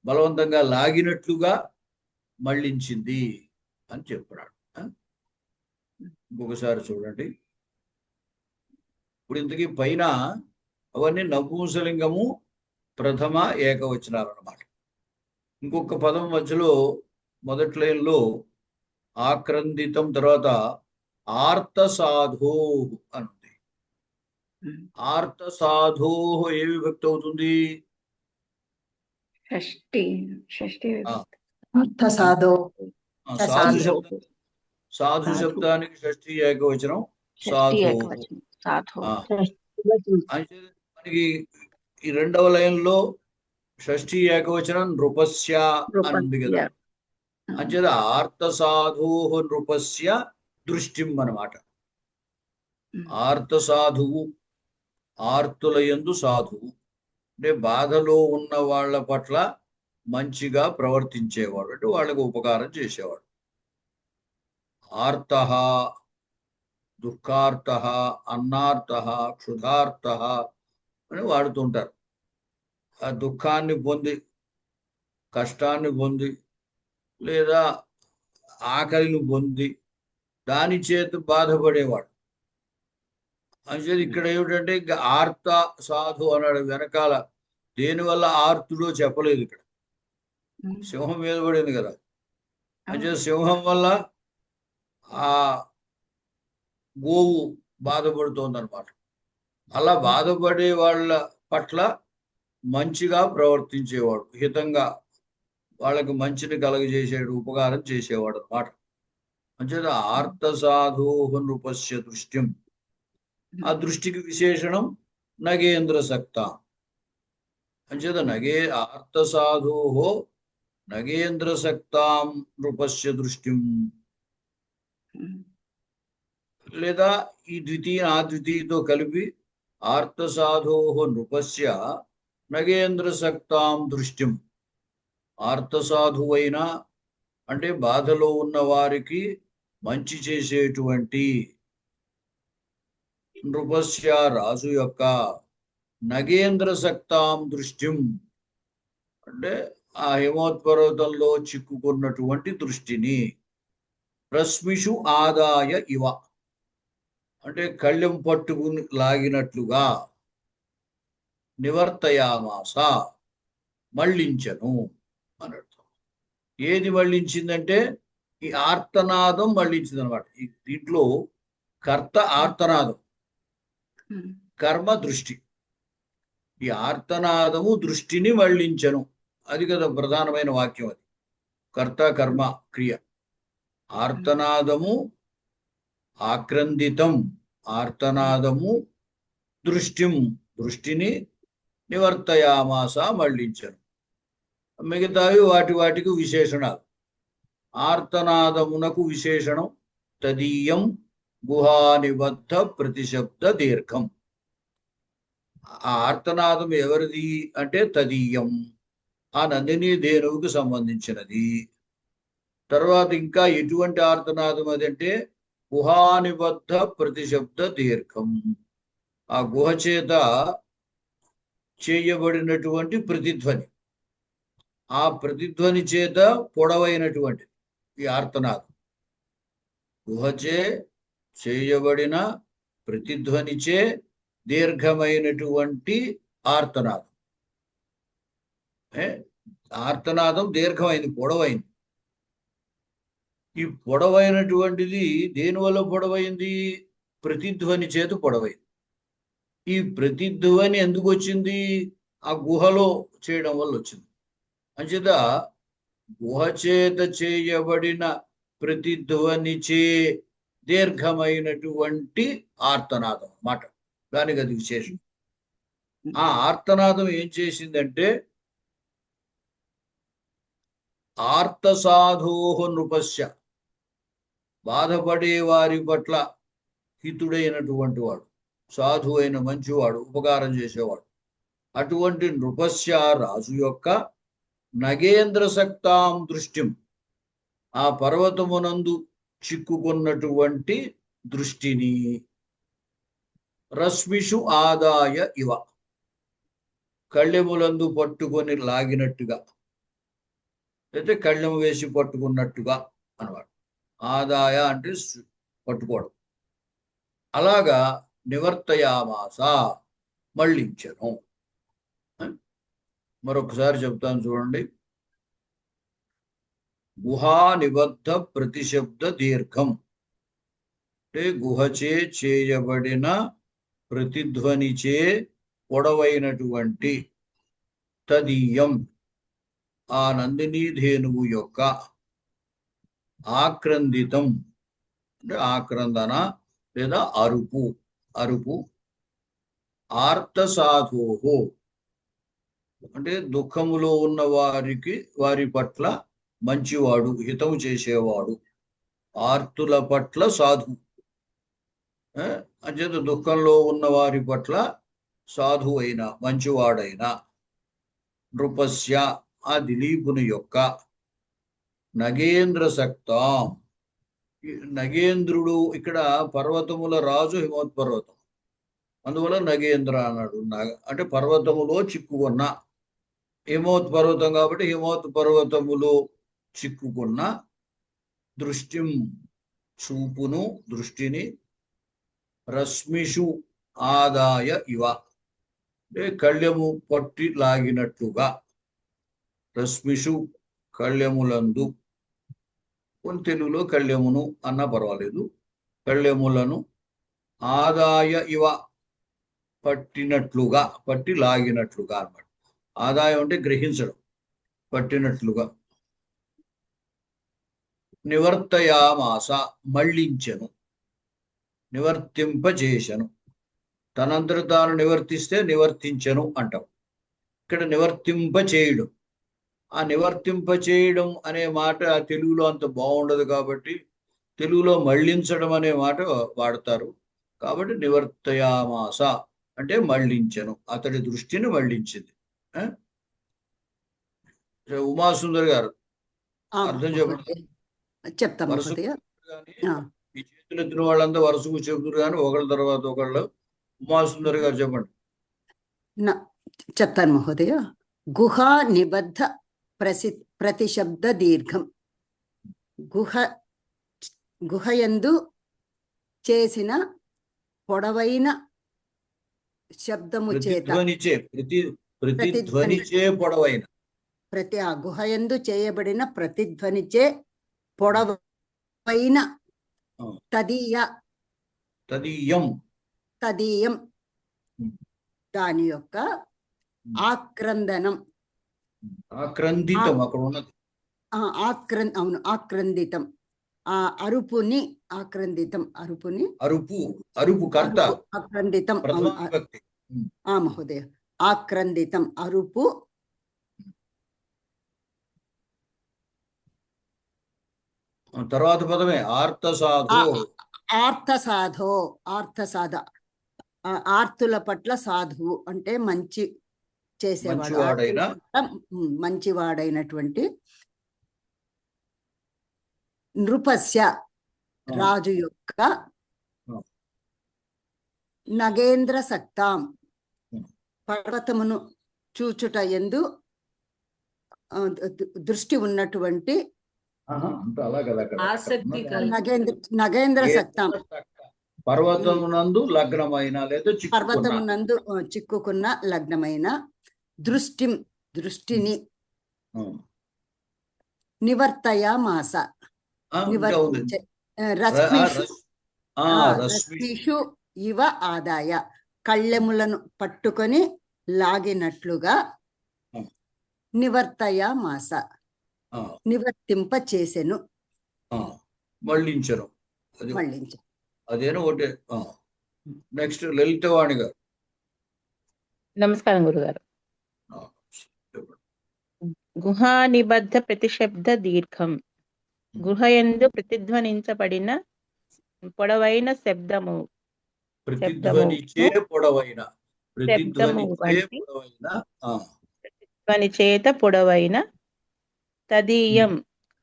బలవంతంగా లాగినట్లుగా మళ్లించింది అని చెప్పాడు. ఇంకొకసారి చూడండి. ఇప్పుడు ఇంతకీ పైన అవన్నీ నపుంసలింగము ప్రథమ ఏకవచనాలు అన్నమాట. ఇంకొక పదం మధ్యలో మొదటి లైన్లో ఆక్రందితం తర్వాత ఆర్త సాధో అని ఉంది. ఆర్త సాధో ఏ విభక్తి అవుతుంది? అర్థసాధో సాధు శబ్దానికి షష్ఠీ ఏకవచనం సాధో. మనకి ఈ రెండవ లైన్లో షష్ఠీ ఏకవచనం నృపస్య అని ఉంది కదా. అంచేత ఆర్త సాధో నృపస్య దృష్టిం అన్నమాట. ఆర్త సాధువు, ఆర్తుల యందు సాధువు అంటే బాధలో ఉన్న వాళ్ళ పట్ల మంచిగా ప్రవర్తించేవాడు, అంటే వాళ్ళకు ఉపకారం చేసేవాడు. ఆర్త, దుఃఖార్త, అన్నార్త, క్షుధార్త అని వాడుతుంటారు. ఆ దుఃఖాన్ని పొంది, కష్టాన్ని పొంది, లేదా ఆకలిని పొంది దాని చేత బాధపడేవాడు. అంచేది ఇక్కడ ఏమిటంటే ఇంకా ఆర్త సాధు అన్నాడు. వెనకాల దేనివల్ల ఆర్తుడో చెప్పలేదు. ఇక్కడ సింహం మీద పడింది కదా. అంటే సింహం వల్ల ఆ గోవు బాధపడుతోంది అనమాట. అలా బాధపడే వాళ్ళ పట్ల మంచిగా ప్రవర్తించేవాడు, హితంగా వాళ్ళకి మంచిని కలగజేసేడు, ఉపకారం చేసేవాడు అనమాట. అంచేత ఆర్త సాధో నృపస్య దృష్టిం. ఆ దృష్టికి విశేషణం నగేంద్ర సక్త. అంచేత ఆర్త సాధో నగేంద్ర సక్తాం నృపస్య దృష్టిం. లేదా ఈ ద్వితీయ ఆ ద్వితీయతో కలిపి ఆర్త సాధో నృపస్య నగేంద్ర సక్తాం దృష్టిం. ఆర్త సాధువైన అంటే బాధలో ఉన్న వారికి మంచి చేసేటువంటి నృపస్య రాజు యొక్క నగేంద్ర సక్తాం దృష్టిం అంటే ఆ హిమోత్పర్వతంలో చిక్కుకున్నటువంటి దృష్టిని రశ్మిషు ఆదాయ ఇవ అంటే కళ్ళెం పట్టుకుని లాగినట్లుగా నివర్తయామాస మళ్లించను అని అర్థం. ఏది మళ్లించిందంటే ఈ ఆర్తనాదం మళ్లించింది అనమాట. దీంట్లో కర్త ఆర్తనాదం, కర్మ దృష్టి. ఈ ఆర్తనాదము దృష్టిని మళ్లించను, అది కదా ప్రధానమైన వాక్యం. అది కర్త కర్మ క్రియ. ఆర్తనాదము ఆక్రందితం, ఆర్తనాదము దృష్టిం దృష్టిని నివర్తయామాస మళ్లించను. మిగతావి వాటికి విశేషణాలు. ఆర్తనాదమునకు విశేషణం తదీయం గుహానిబద్ధ ప్రతిశబ్ద దీర్ఘం. ఆ ఆర్తనాదం ఎవరిది అంటే తదీయం, ఆ నందిని ధేనువుకు సంబంధించినది. తర్వాత ఇంకా ఎటువంటి ఆర్తనాదం అదంటే గుహానిబద్ధ ప్రతిశబ్ద దీర్ఘం. ఆ గుహ చేత చేయబడినటువంటి ప్రతిధ్వని, ఆ ప్రతిధ్వని చేత పొడవైనటువంటి ఈ ఆర్తనాదం. గుహచే చేయబడిన ప్రతిధ్వనిచే దీర్ఘమైనటువంటి ఆర్తనాదం. ఆర్తనాదం దీర్ఘమైంది, పొడవైంది. ఈ పొడవైనటువంటిది దేనివల్ల పొడవైంది? ప్రతిధ్వని చేత పొడవైంది. ఈ ప్రతిధ్వని ఎందుకు వచ్చింది? ఆ గుహలో చేయడం వల్ల వచ్చింది. అంచేత గుహ చేత చేయబడిన ప్రతిధ్వనిచే దీర్ఘమైనటువంటి ఆర్తనాదం అన్నమాట. దానికి అది విశేషం. ఆ ఆర్తనాదం ఏం చేసిందంటే ఆర్తసాధోహ నృపస్య, బాధపడే వారి పట్ల హితుడైనటువంటి వాడు, సాధు అయిన మంచివాడు, ఉపకారం చేసేవాడు, అటువంటి నృపస్య రాజు యొక్క నగేంద్ర సక్తాం దృష్టిం, ఆ పర్వతమునందు చిక్కుకున్నటువంటి దృష్టిని రశ్మిషు ఆదాయ ఇవ, కళ్ళెములందు పట్టుకొని లాగినట్టుగా, అయితే కళ్ళెము వేసి పట్టుకున్నట్టుగా అన్నమాట. ఆదాయ అంటే పట్టుకోవడం. అలాగా నివర్తయామాస, మళ్ళించను. మరొకసారి చెప్తాను చూడండి. గుహా నిబద్ధ ప్రతిశబ్ద దీర్ఘం అంటే గుహచే చేయబడిన ప్రతిధ్వనిచే పొడవైనటువంటి తదీయం, ఆ నందినీ ధేనువు యొక్క ఆక్రందితం అంటే ఆక్రందన లేదా అరుపు, అరుపు ఆర్తసాధోహో అంటే దుఃఖములో ఉన్న వారి పట్ల మంచివాడు, హితము చేసేవాడు. ఆర్తుల పట్ల సాధు, అంచేత దుఃఖంలో ఉన్న వారి పట్ల సాధు అయిన మంచివాడైన నృపస్య, ఆ దిలీపుని యొక్క నగేంద్ర సక్తాం, నగేంద్రుడు ఇక్కడ పర్వతముల రాజు హిమవత్పర్వతం, అందువల్ల నగేంద్ర అన్నాడు. అంటే పర్వతములో చిక్కుకున్న, హిమవత్ పర్వతం కాబట్టి హిమవత్ పర్వతములో చిక్కుకున్న దృష్టిం చూపును, దృష్టిని రశ్మిషు ఆదాయ ఇవ అంటే కళ్ళెము పట్టి లాగినట్లుగా, రశ్మిషు కళ్ళెములందు, కొన్ని తెలుగులో కళ్ళెమును అన్నా పర్వాలేదు, కళ్ళెములను ఆదాయ ఇవ పట్టినట్లుగా, పట్టి లాగినట్లుగా అన్నమాట. ఆదాయం అంటే గ్రహించడం, పట్టినట్లుగా. నివర్తయామాస మళ్ళించెను, నివర్తింపజేశను. తనంతట తాను నివర్తిస్తే నివర్తించను అంటాం. ఇక్కడ నివర్తింపచేయడం, ఆ నివర్తింపచేయడం అనే మాట తెలుగులో అంత బాగుండదు కాబట్టి తెలుగులో మళ్ళించడం అనే మాట వాడతారు. కాబట్టి నివర్తయామాస అంటే మళ్ళించను, అతడి దృష్టిని మళ్ళించింది. ఉమాసుందర్ గారు అర్థం చెప్పండి. చెప్తాం. ఈ చేతులు ఎత్తిన వాళ్ళంతా వరుసకు చెబుతున్నారు కానీ ఒకళ్ళ తర్వాత ఒకళ్ళు. ఉమాసుందర్ గారు చెప్పండి. చెప్తాను మహోదయ. గుహా నిబద్ధ ప్రతిశబ్ద దీర్ఘం, గుహయందు చేసిన పొడవైన శబ్దము చేత, ప్రతిధ్వనిచే పొడవైన, ఆ గుహయందు చేయబడిన ప్రతిధ్వనిచే పొడవైన తదీయం దాని యొక్క ఆక్రందనం, ఆక్రందితం అక్కడ ఉన్నది. అవును, ఆక్రందితం, ఆ అరుపుని, ఆక్రందితం అరుపుని, అరుపు కర్త, ఆక్రందితం. మహోదయ, ఆక్రందితం అరుపు తర్వాత పదమే ఆర్తసాధో. ఆర్తసాధ ఆర్తుల పట్ల సాధువు అంటే మంచి చేసేవాడు, మంచివాడైనటువంటి నృపస్య రాజు యొక్క నగేంద్ర సక్తాం పర్వతమును చూచుట యందు దృష్టి ఉన్నటువంటి అంత అలా కదా అక్కడ ఆసక్తి నగేంద్ర సక్తాం పర్వతమునందు లగ్నమైన లేదా చిక్కుకున్న పర్వతమునందు చిక్కుకున్న లగ్నమైన దృష్టిని నివర్తయామాస నివర్తించే రశ్మిషు ఇవ ఆదాయ కళ్ళెములను పట్టుకొని లాగినట్లుగా నివర్తయామాస నివర్తింప చేసెను మళ్ళించను మళ్ళించు అదేనా ఒకటే. నెక్స్ట్ లలితవాణి గారు. నమస్కారం గురుగారు. గుహా నిబద్ధ ప్రతిశబ్ద దీర్ఘం. గుహయందు ప్రతిధ్వనించబడిన పొడవైన శబ్దము ప్రతిధ్వని చేత పొడవైన తదీయం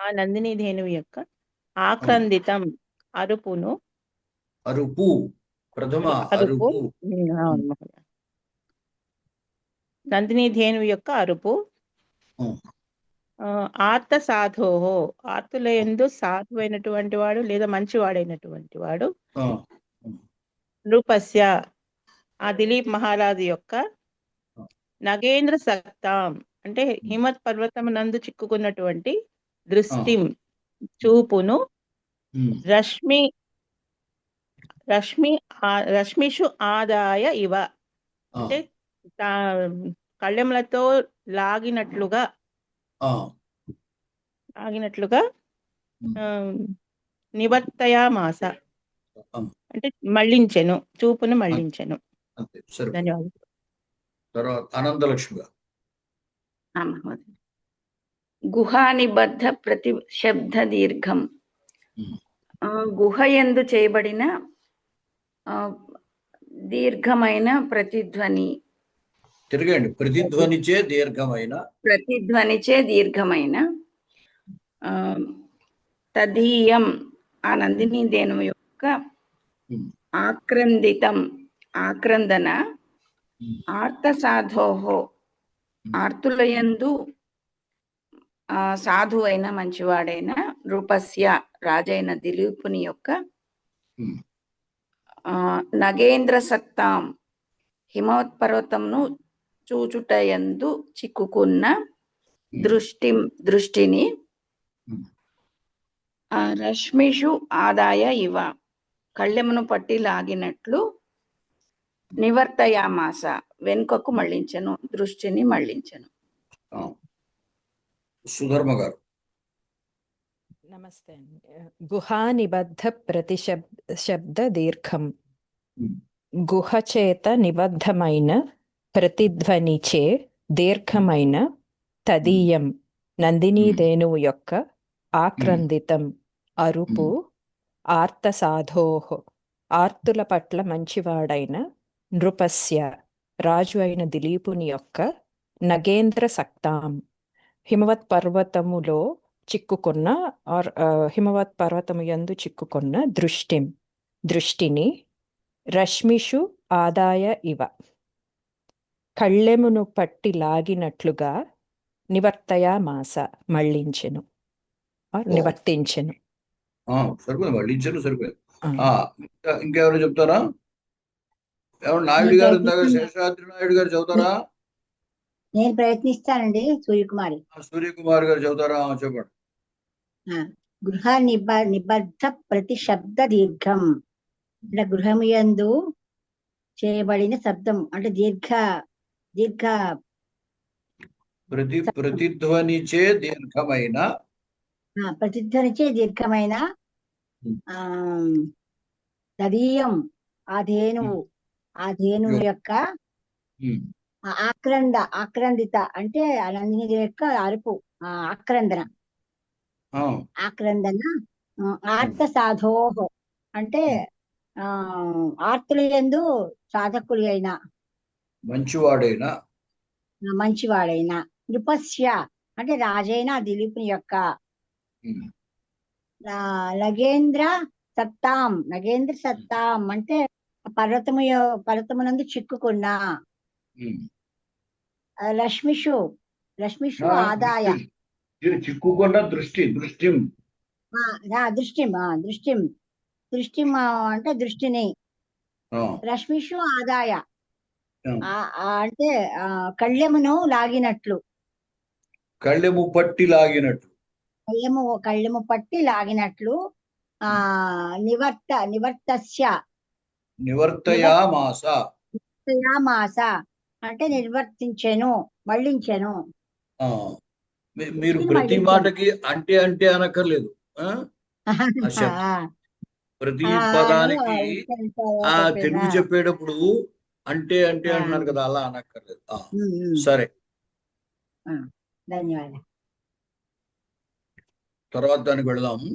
ఆ నందిని ధేనువు యొక్క ఆక్రందితం అరుపు నందిని ధేనువు యొక్క అరుపు ఆర్త సాధోహో ఆర్తులయందు సాధువైనటువంటి వాడు లేదా మంచివాడైనటువంటి వాడు నృపస్య ఆ దిలీప్ మహారాజు యొక్క నగేంద్ర సక్తాం అంటే హిమత్ పర్వతం నందు చిక్కుకున్నటువంటి దృష్టి చూపును రశ్మిషు ఆదాయ ఇవ అంటే కళ్ళెములతో లాగినట్లుగా నివర్తయామాస అంటే మళ్ళించెను, చూపును మళ్ళించెను. ధన్యవాదాలు. అనంతలక్ష్మి. గుహా నిబద్ధ ప్రతిశబ్ద దీర్ఘం. గుహ యందు చేయబడిన దీర్ఘమైన ప్రతిధ్వని ప్రతిధ్వనిచే దీర్ఘమైన తదీయం ఆ నందిని ధేనువు యొక్క ఆక్రందన ఆర్త సాధోహో ఆర్తులయందు సాధు అయిన మంచివాడైన నృపస్య రాజైన దిలీపుని యొక్క నగేంద్ర సత్తాం హిమవత్పర్వతంను చూచుటయందు చిక్కుకున్న దృష్టిని రశ్మిషు ఆదాయ ఇవ కళ్ళెమును పట్టి లాగినట్లు నివర్తయామాస వెనుకకు మళ్ళించను, దృష్టిని మళ్ళించను. సుధర్మ గారు. నమస్తే అండి. గుహా నిబద్ధ ప్రతిశబ్ద దీర్ఘం. గుహ చేత నిబద్ధమైన ప్రతిధ్వనిచే దీర్ఘమైన తదీయం నందిని ధేనువు యొక్క ఆక్రందితం అరుపు ఆర్త సాధోహో ఆర్తుల పట్ల మంచివాడైన నృపస్య రాజు అయిన దిలీపుని యొక్క నగేంద్ర సక్తాం హిమవత్ పర్వతములో చిక్కుకున్న హిమవత్ పర్వతము యందు చిక్కుకున్న దృష్టిని రశ్మిషు ఆదాయ ఇవ కళ్ళెమును పట్టి లాగినట్లుగా నివర్తయామాస మళ్ళించెను నివర్తించెను. సరిపోయింది. ఇంకెవరు చెప్తారా? ఎవరు? నాయుడు గారు, శేషాద్రి నాయుడు గారు చెబుతారా? నేను ప్రయత్నిస్తానండి. సూర్యకుమారి గారు చెబుతారా? చెప్పండి. గృహ నిబద్ధ ప్రతిశబ్ద దీర్ఘం అంటే గృహము యందు చేయబడిన శబ్దం అంటే దీర్ఘ ప్రతిధ్వనిచే దీర్ఘమైన తదీయం ఆ ధేనువు యొక్క ఆక్రందిత అంటే నందిని యొక్క అరుపు ఆక్రందన ఆర్త సాధోహో అంటే ఆర్తులయందు సాధకులు అయిన మంచివాడైన నృపస్య అంటే రాజైన దిలీపుని యొక్క నగేంద్ర సత్తాం అంటే పర్వతమునందు చిక్కుకున్న రశ్మిషు ఆదాయ చిక్కుకున్న దృష్టి దృష్టిం. దృష్టిం దృష్టిం దృష్టిం అంటే దృష్టిని. రశ్మిషు ఆదాయ అంటే కళ్ళెమును లాగినట్లు. కళ్ళెము పట్టి లాగినట్లు. కళ్ళెము పట్టి లాగినట్లు. నివర్తయామాస అంటే నిర్వర్తించెను, మళ్ళించెను. మీరు ప్రతి మాటకి అంటే అంటే అనక్కర్లేదు. ప్రతి పదానికి తెలుగు చెప్పేటప్పుడు అంటే అంటే అంటున్నారు కదా, అలా అనక్కర్లేదు. సరే, ధన్యవాదాలు. తర్వాత దానికి వెళదాము.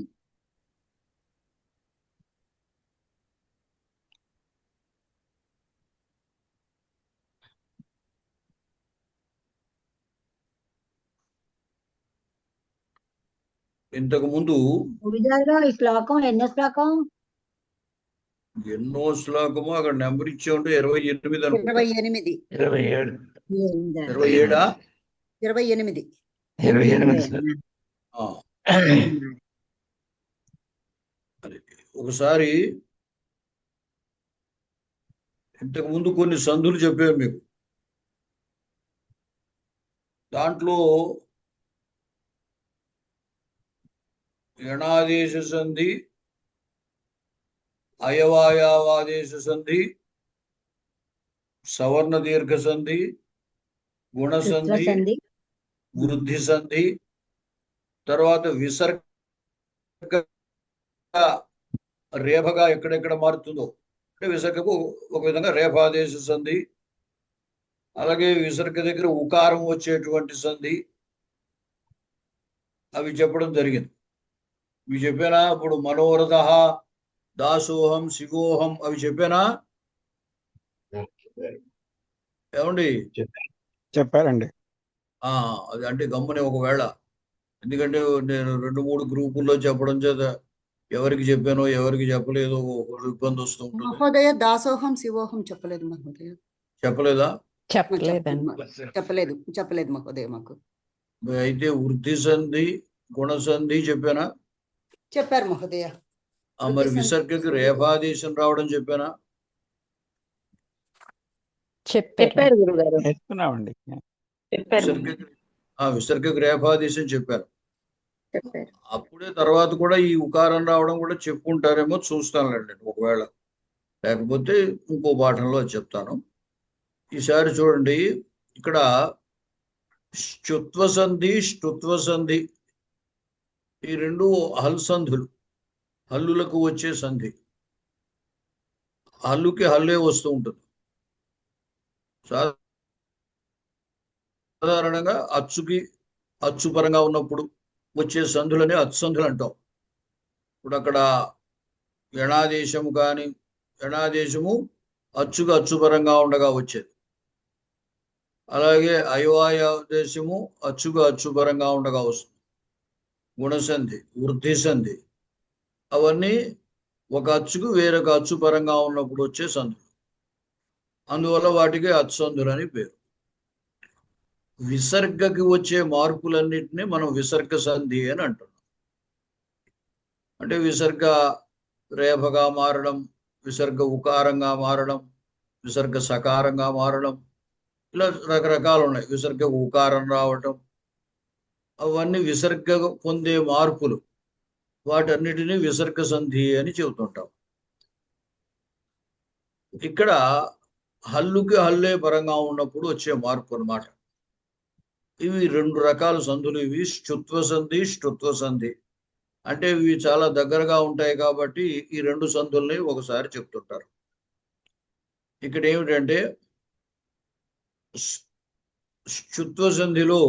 ఇంతకు ముందు ఈ శ్లోకం ఎన్నో శ్లోకం? ఎన్నో శ్లోకము అక్కడ నెంబర్ ఇచ్చే ఉంటే 28 అనుకుంటా. 28 27 27 28 28 ఒకసారి ఇంతకు ముందు కొన్ని సంధులు చెప్పాను మీకు. దాంట్లో యణాదేశ సంధి, అయవాయావాదేశ సంధి, సవర్ణ దీర్ఘ సంధి, గుణ సంధి, వృద్ధి సంధి, తర్వాత విసర్గ రేఫగా ఎక్కడెక్కడ మారుతుందో అంటే విసర్గకు ఒక విధంగా రేఫాదేశ సంధి, అలాగే విసర్గ దగ్గర ఉకారం వచ్చేటువంటి సంధి, అవి చెప్పడం జరిగింది. ఇవి చెప్పానా? ఇప్పుడు మనోరథ, దాసోహం, శివోహం అవి చెప్పానా? ఏమండి చెప్పారండి. అది అంటే గమ్మునే ఒకవేళ, ఎందుకంటే నేను 2-3 గ్రూపుల్లో చెప్పడం చేత ఎవరికి చెప్పానో ఎవరికి చెప్పలేదో ఇబ్బంది వస్తూ ఉంటుంది. మహోదయ దాసోహం శివోహం చెప్పలేదు మహోదయ. చెప్పలేదా? చెప్పలేదు మహోదయ మాకు. అయితే వృద్ధి సంధి, గుణ సంధి చెప్పానా? చెప్పారు మహోదయ. మరి విసర్గకి రేఫాదేశం రావడం చెప్పానా? చెప్పారు గురుగారు. నేర్చుకున్నామండి. విసర్గకి రేఫాదేశం చెప్పారు. అప్పుడే తర్వాత కూడా ఈ ఉకారం రావడం కూడా చెప్పుకుంటారేమో, చూస్తానులేండి ఒకవేళ. లేకపోతే ఇంకో పాఠంలో చెప్తాను. ఈసారి చూడండి, ఇక్కడ శ్చుత్వ సంధి, ష్టుత్వ సంధి, ఈ రెండు హల్ సంధులు, హల్లులకు వచ్చే సంధి. హల్లుకి హల్లే వస్తూ ఉంటుంది. సాధారణంగా అచ్చుకి అచ్చు పరంగా ఉన్నప్పుడు వచ్చే సంధులని అచ్చుసంధులు అంటాం. ఇప్పుడు అక్కడ యణాదేశము కానీ, యణాదేశము అచ్చుగా అచ్చుపరంగా ఉండగా వచ్చేది. అలాగే అయవాయాదేశము అచ్చుగా అచ్చుపరంగా ఉండగా వస్తుంది. గుణసంధి, వృద్ధి సంధి, అవన్నీ ఒక అచ్చుకు వేరొక అచ్చు పరంగా ఉన్నప్పుడు వచ్చే సంధులు. అందువల్ల వాటికి అచ్చుసంధులు అని పేరు. విసర్గకి వచ్చే మార్పులన్నిటినీ మనం విసర్గ సంధి అని అంటున్నాం. అంటే విసర్గ రేఫగా మారడం, విసర్గ ఉకారంగా మారడం, విసర్గ సకారంగా మారడం, ఇలా రకరకాలు ఉన్నాయి. విసర్గ ఉకారం రావటం, అవన్నీ విసర్గ పొందే మార్పులు. వాటన్నిటినీ విసర్గ సంధి అని చెబుతుంటాం. ఇక్కడ హల్లుకి హల్లే పరంగా ఉన్నప్పుడు వచ్చే మార్పు అన్నమాట. ఇవి 2 రకాల సంధులు. ఇవి ష్టుత్వ సంధి, ష్టుత్వ సంధి. అంటే ఇవి చాలా దగ్గరగా ఉంటాయి కాబట్టి ఈ 2 సంధుల్ని ఒకసారి చెప్తుంటారు. ఇక్కడ ఏమిటంటే ష్టుత్వ సంధిలో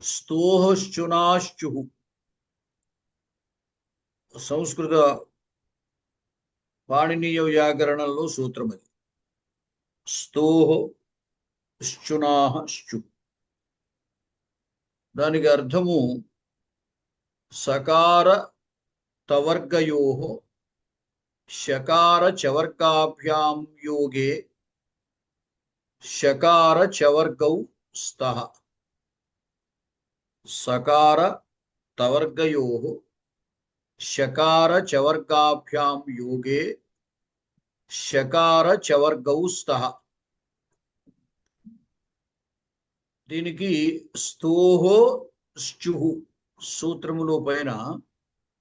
స్తోహశ్చునాశ్చు, సంస్కృత పాణినీయ వ్యాకరణంలో సూత్రం అది. స్తోహ శ్చునాహ శ్చు. దానికి అర్థము సకార తవర్గయో శకార చవర్గాభ్యాం యోగే శకార చవర్గౌ స్తః. సకార తవర్గయోః షకార చవర్గాభ్యాం యోగే షకార చవర్గౌ స్తః. దీనికి స్తోహో శ్చుహు సూత్రములో పైన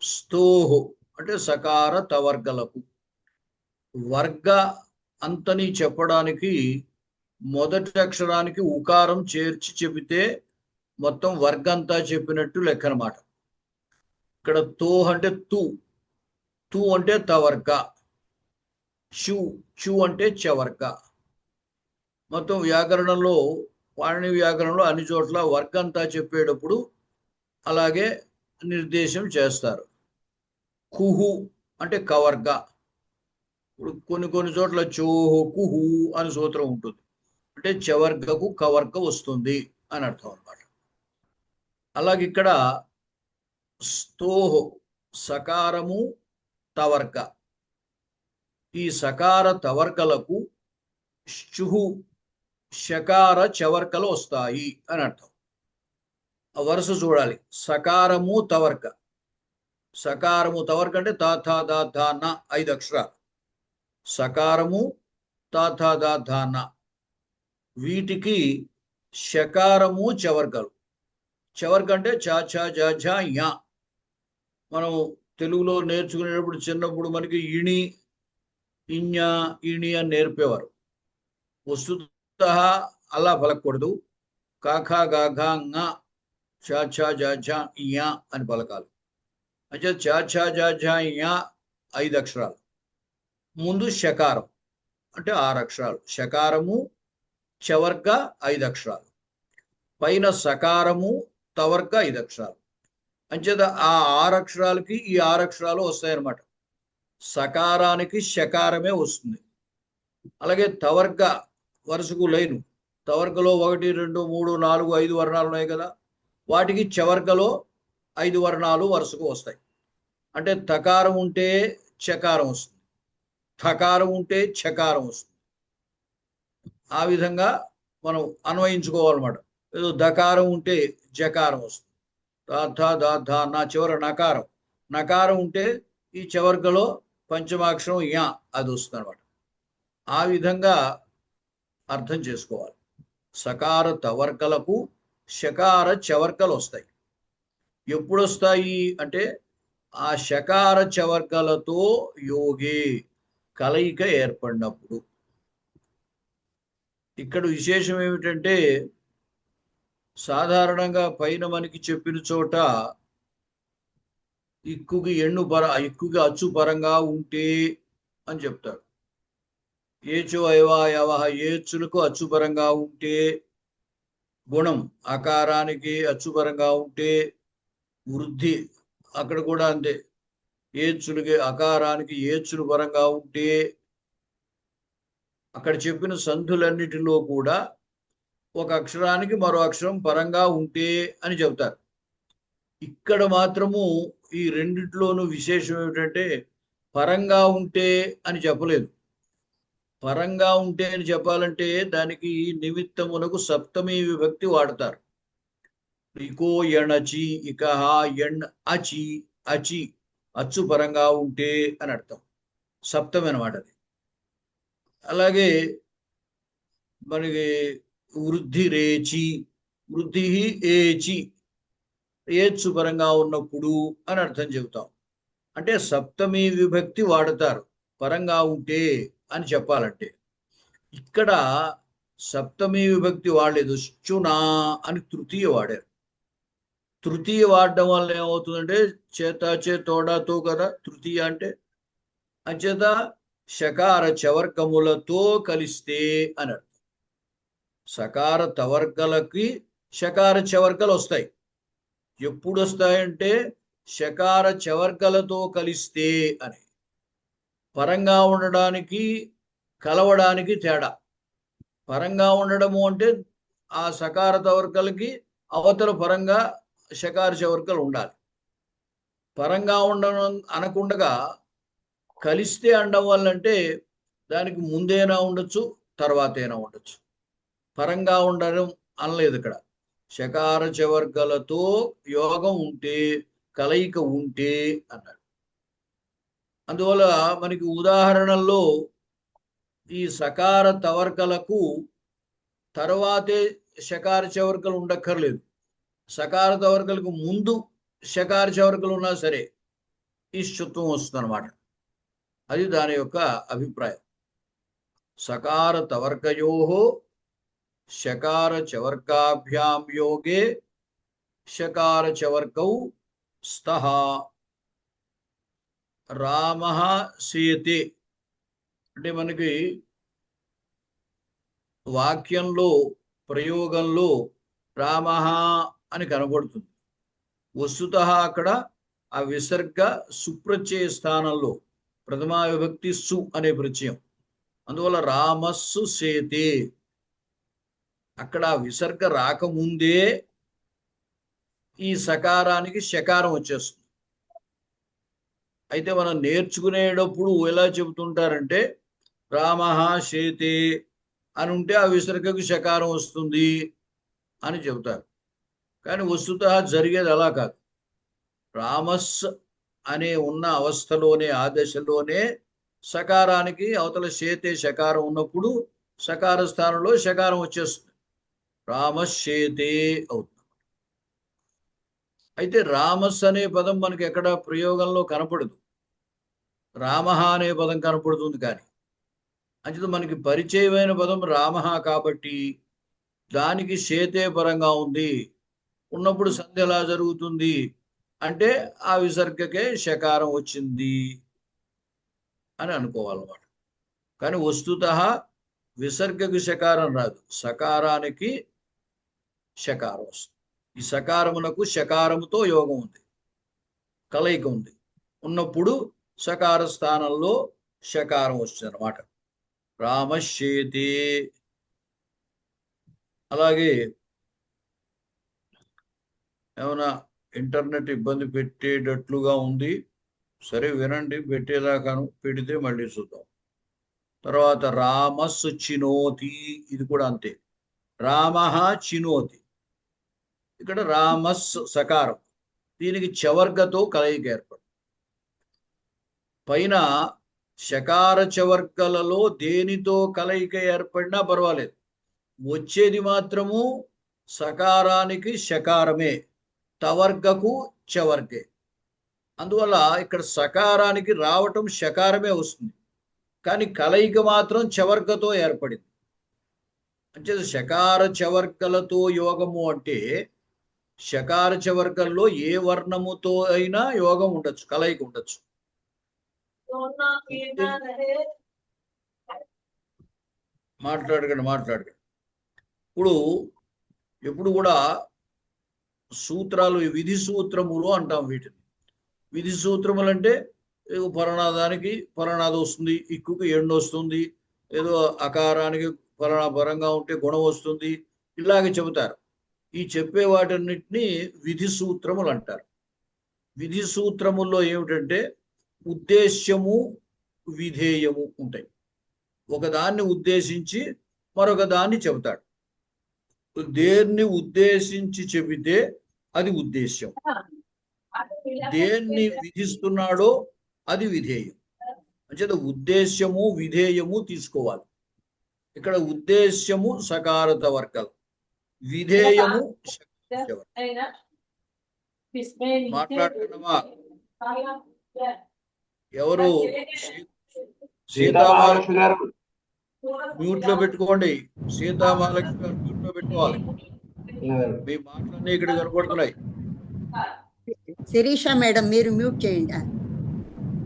స్తోహో అంటే సకార తవర్గలకు వర్గ అంతని చెప్పడానికి మొదటి అక్షరానికి ఉకారం చేర్చి చెబితే మొత్తం వర్గంతా చెప్పినట్టు లెక్క అన్నమాట. ఇక్కడ తో అంటే తు, తు అంటే తవర్గ, చు చు అంటే చవర్గ. మొత్తం వ్యాకరణంలో పాణిని వ్యాకరణంలో అన్ని చోట్ల వర్గంతా చెప్పేటప్పుడు అలాగే నిర్దేశం చేస్తారు. కుహు అంటే కవర్గ. ఇప్పుడు కొన్ని చోట్ల చోహు కుహు అని సూత్రం ఉంటుంది, అంటే చవర్గకు కవర్గ వస్తుంది అని అర్థం అన్నమాట. అలాగే ఇక్కడ స్తోహో సకారము తవర్గ, ఈ సకార తవర్గలకు శ్చుహు షకార చవర్గలు వస్తాయి అని అర్థం. ఆ వరుస చూడాలి. సకారము తవర్గ, సకారము తవర్గ అంటే తా దా ధా న 5 అక్షరాలు. సకారము తా దా ధా న, వీటికి షకారము చవర్గలు. చవర్గ అంటే చా ఛా జా ఝా యా. మనం తెలుగులో నేర్చుకునేటప్పుడు చిన్నప్పుడు మనకి ఇణి ఇణ్య ఇణి అని నేర్పేవారు. వస్తుతః అలా పలకూడదు. కాఖా గాఘా ంగ చా ఛా జా ఝా యా అని పలకాలి. అంటే చా ఛా జా ఝా యా 5 అక్షరాలు. ముందు షకారం అంటే 6 అక్షరాలు. షకారము చవర్గ 5 అక్షరాలు. పైన సకారము తవర్గ 5 అక్షరాలు. అంచేత ఆ 6 అక్షరాలకి ఈ 6 అక్షరాలు వస్తాయన్నమాట. సకారానికి షకారమే వస్తుంది. అలాగే తవర్గ వరుసకు లైను. తవర్గలో 1 2 3 4 5 వర్ణాలు ఉన్నాయి కదా, వాటికి చవర్గలో 5 వర్ణాలు వరుసకు వస్తాయి. అంటే తకారం ఉంటే చకారం వస్తుంది, ఠకారం ఉంటే చకారం వస్తుంది. ఆ విధంగా మనం అన్వయించుకోవాలన్నమాట. ఏదో దకారం ఉంటే జకారం వస్తుంది. దా నా చివర నకారం, నకారం ఉంటే ఈ చవర్గలో పంచమాక్షరం యా అది వస్తుంది అనమాట. ఆ విధంగా అర్థం చేసుకోవాలి. సకార తవర్గలకు షకార చవర్గలు వస్తాయి. ఎప్పుడు వస్తాయి అంటే ఆ షకార చవర్గలతో యోగే కలయిక ఏర్పడినప్పుడు. ఇక్కడ విశేషం ఏమిటంటే సాధారణంగా పైన మనకి చెప్పిన చోట ఇక్కుకి ఇక్కుకి అచ్చు పరంగా ఉంటే అని చెప్తాడు. ఏచు అయవాయవ ఏచులకు అచ్చుపరంగా ఉంటే, గుణం ఆకారానికి అచ్చుపరంగా ఉంటే, వృద్ధి అక్కడ కూడా అంతే. ఏచులకి అకారానికి ఏచులు పరంగా ఉంటే, అక్కడ చెప్పిన సంధులన్నిటిలో కూడా ఒక అక్షరానికి మరో అక్షరం పరంగా ఉంటే అని చెప్తారు. ఇక్కడ మాత్రము ఈ రెండిట్లోనూ విశేషం ఏమిటంటే పరంగా ఉంటే అని చెప్పలేదు. పరంగా ఉంటే అని చెప్పాలంటే దానికి నిమిత్తమునకు సప్తమి విభక్తి వాడతారు. ఇకో ఎణచి ఇక ఎణ్ అచి అచి అచ్చు పరంగా ఉంటే అని అర్థం. సప్తమి అనమాట అది. అలాగే మనకి వృద్ధి రేచి వృద్ధి ఏచి ఏచ్చు పరంగా ఉన్నప్పుడు అని అర్థం చెబుతాం. అంటే సప్తమి విభక్తి వాడతారు పరంగా ఉంటే అని చెప్పాలంటే. ఇక్కడ సప్తమి విభక్తి వాడలేదు, శ్చునా అని తృతీయ వాడారు. తృతీయ వాడడం వల్ల ఏమవుతుందంటే చేతాచే తోడాతో కదా తృతీయ అంటే. అంచేత షకార చవర్గములతో కలిస్తే అని అర్థం. సకార తవర్గలకి షకార చవర్గలు వస్తాయి. ఎప్పుడు వస్తాయంటే షకార చవర్గలతో కలిస్తే అని. పరంగా ఉండడానికి కలవడానికి తేడా. పరంగా ఉండడము అంటే ఆ సకార తవర్గలకి అవతల పరంగా షకార చవర్గలు ఉండాలి. పరంగా ఉండడం అనకుండగా కలిస్తే అనడం వల్ల అంటే దానికి ముందైనా ఉండొచ్చు తర్వాతైనా ఉండొచ్చు. పరంగా ఉండడం అనలేదు ఇక్కడ. షకార చవర్గలతో యోగం ఉంటే, కలయిక ఉంటే అన్నాడు. అందువల్ల మనకి ఉదాహరణల్లో ఈ సకార తవర్గలకు తర్వాతే షకార చవర్గలు ఉండక్కర్లేదు. సకార తవర్గలకు ముందు షకార చవర్గలు ఉన్నా సరే ఈశ్చుత్వం వస్తుంది అనమాట. అది దాని యొక్క అభిప్రాయం. సకార తవర్గయో షకార చవర్గాభ్యాం యోగే షకార చవర్గౌ స్తః రామః సేతే. అంటే మనకి వాక్యంలో ప్రయోగంలో రామః అని కనబడుతుంది. వస్తుతః అక్కడ ఆ విసర్గ సుప్రత్యయ స్థానంలో ప్రథమా విభక్తి సు అనే ప్రత్యయం. అందువల్ల రామస్సు సేతే అక్కడ విసర్గ రాకముందే ఈ సకారానికి షకారం వచ్చేస్తుంది. అయితే మనం నేర్చుకునేటప్పుడు ఎలా చెబుతుంటారంటే రామః సేతే అని ఉంటే ఆ విసర్గకు షకారం వస్తుంది అని చెబుతారు. కానీ వస్తుతః జరిగేది అలా కాదు. రామస్ అనే ఉన్న అవస్థలోనే, ఆ దశలోనే సకారానికి అవతల చేతే షకారం ఉన్నప్పుడు సకార స్థానంలో షకారం వచ్చేస్తుంది. రామశ్చేతే అవుతుంది. అయితే రామస్ అనే పదం మనకి ఎక్కడ ప్రయోగంలో కనపడదు. రామః అనే పదం కనపడుతుంది. కానీ అంచేత మనకి పరిచయమైన పదం రామః కాబట్టి దానికి చేతే పరంగా ఉంది. ఉన్నప్పుడు సంధి ఎలా జరుగుతుంది అంటే ఆ విసర్గకే షకారం వచ్చింది అని అనుకోవాలన్నమాట. కానీ వస్తుతః విసర్గకు షకారం రాదు, సకారానికి షకారం వస్తుంది. ఈ సకారమునకు షకారముతో యోగం ఉంది, కలయిక ఉంది. ఉన్నప్పుడు సకార స్థానంలో షకారం వస్తుంది అన్నమాట. రామశ్చేతే. అలాగే ఏమైనా ఇంటర్నెట్ ఇబ్బంది పెట్టేటట్లుగా ఉంది. సరే వినండి, పెట్టేదాకాను. పెడితే మళ్ళీ చూద్దాం. తర్వాత రామస్ చినోతి, ఇది కూడా అంతే. రామః చినోతి. ఇక్కడ రామస్ సకారం, దీనికి చవర్గతో కలయిక ఏర్పడు. పైన షకార చవర్గలలో దేనితో కలయిక ఏర్పడినా పర్వాలేదు, వచ్చేది మాత్రము సకారానికి షకారమే, తవర్గకు చవర్గే. అందువల్ల ఇక్కడ సకారానికి రావటం షకారమే వస్తుంది, కానీ కలయిక మాత్రం చవర్గతో ఏర్పడింది. అంటే షకార చవర్గలతో యోగము అంటే షకార చవర్గల్లో ఏ వర్ణముతో అయినా యోగం ఉండొచ్చు, కలయిక ఉండొచ్చు. మాట్లాడకండి. ఇప్పుడు ఎప్పుడు కూడా సూత్రాలు, విధి సూత్రములు అంటాం వీటిని. విధి సూత్రములు అంటే పరనాదానికి పరనాద వస్తుంది, ఇక్కుకు ఎండు వస్తుంది, ఏదో అకారానికి పలానా పరంగా ఉంటే గుణం వస్తుంది, ఇలాగే చెబుతారు. ఈ చెప్పే వాటన్నిటిని విధి సూత్రములు అంటారు. విధి సూత్రముల్లో ఏమిటంటే ఉద్దేశ్యము, విధేయము ఉంటాయి. ఒకదాన్ని ఉద్దేశించి మరొక దాన్ని చెబుతాడు. దేన్ని ఉద్దేశించి చెబితే అది ఉద్దేశ్యం, దేన్ని విధిస్తున్నాడో అది విధేయం. అంచేత ఉద్దేశ్యము, విధేయము తీసుకోవాలి. ఇక్కడ ఉద్దేశ్యము సకారత వర్గలు, విధేయము మాట్లాడుతున్నామా? ఎవరు? సీతామహాలక్ష్మి గారు మ్యూట్ లో పెట్టుకోండి. సీతామహాలక్ష్మి గారు మ్యూట్ లో పెట్టుకోవాలి. మీ మాటలన్నీ ఇక్కడ కనపడుతున్నాయి. శిరీష మేడం మీరు మ్యూట్ చేయండి.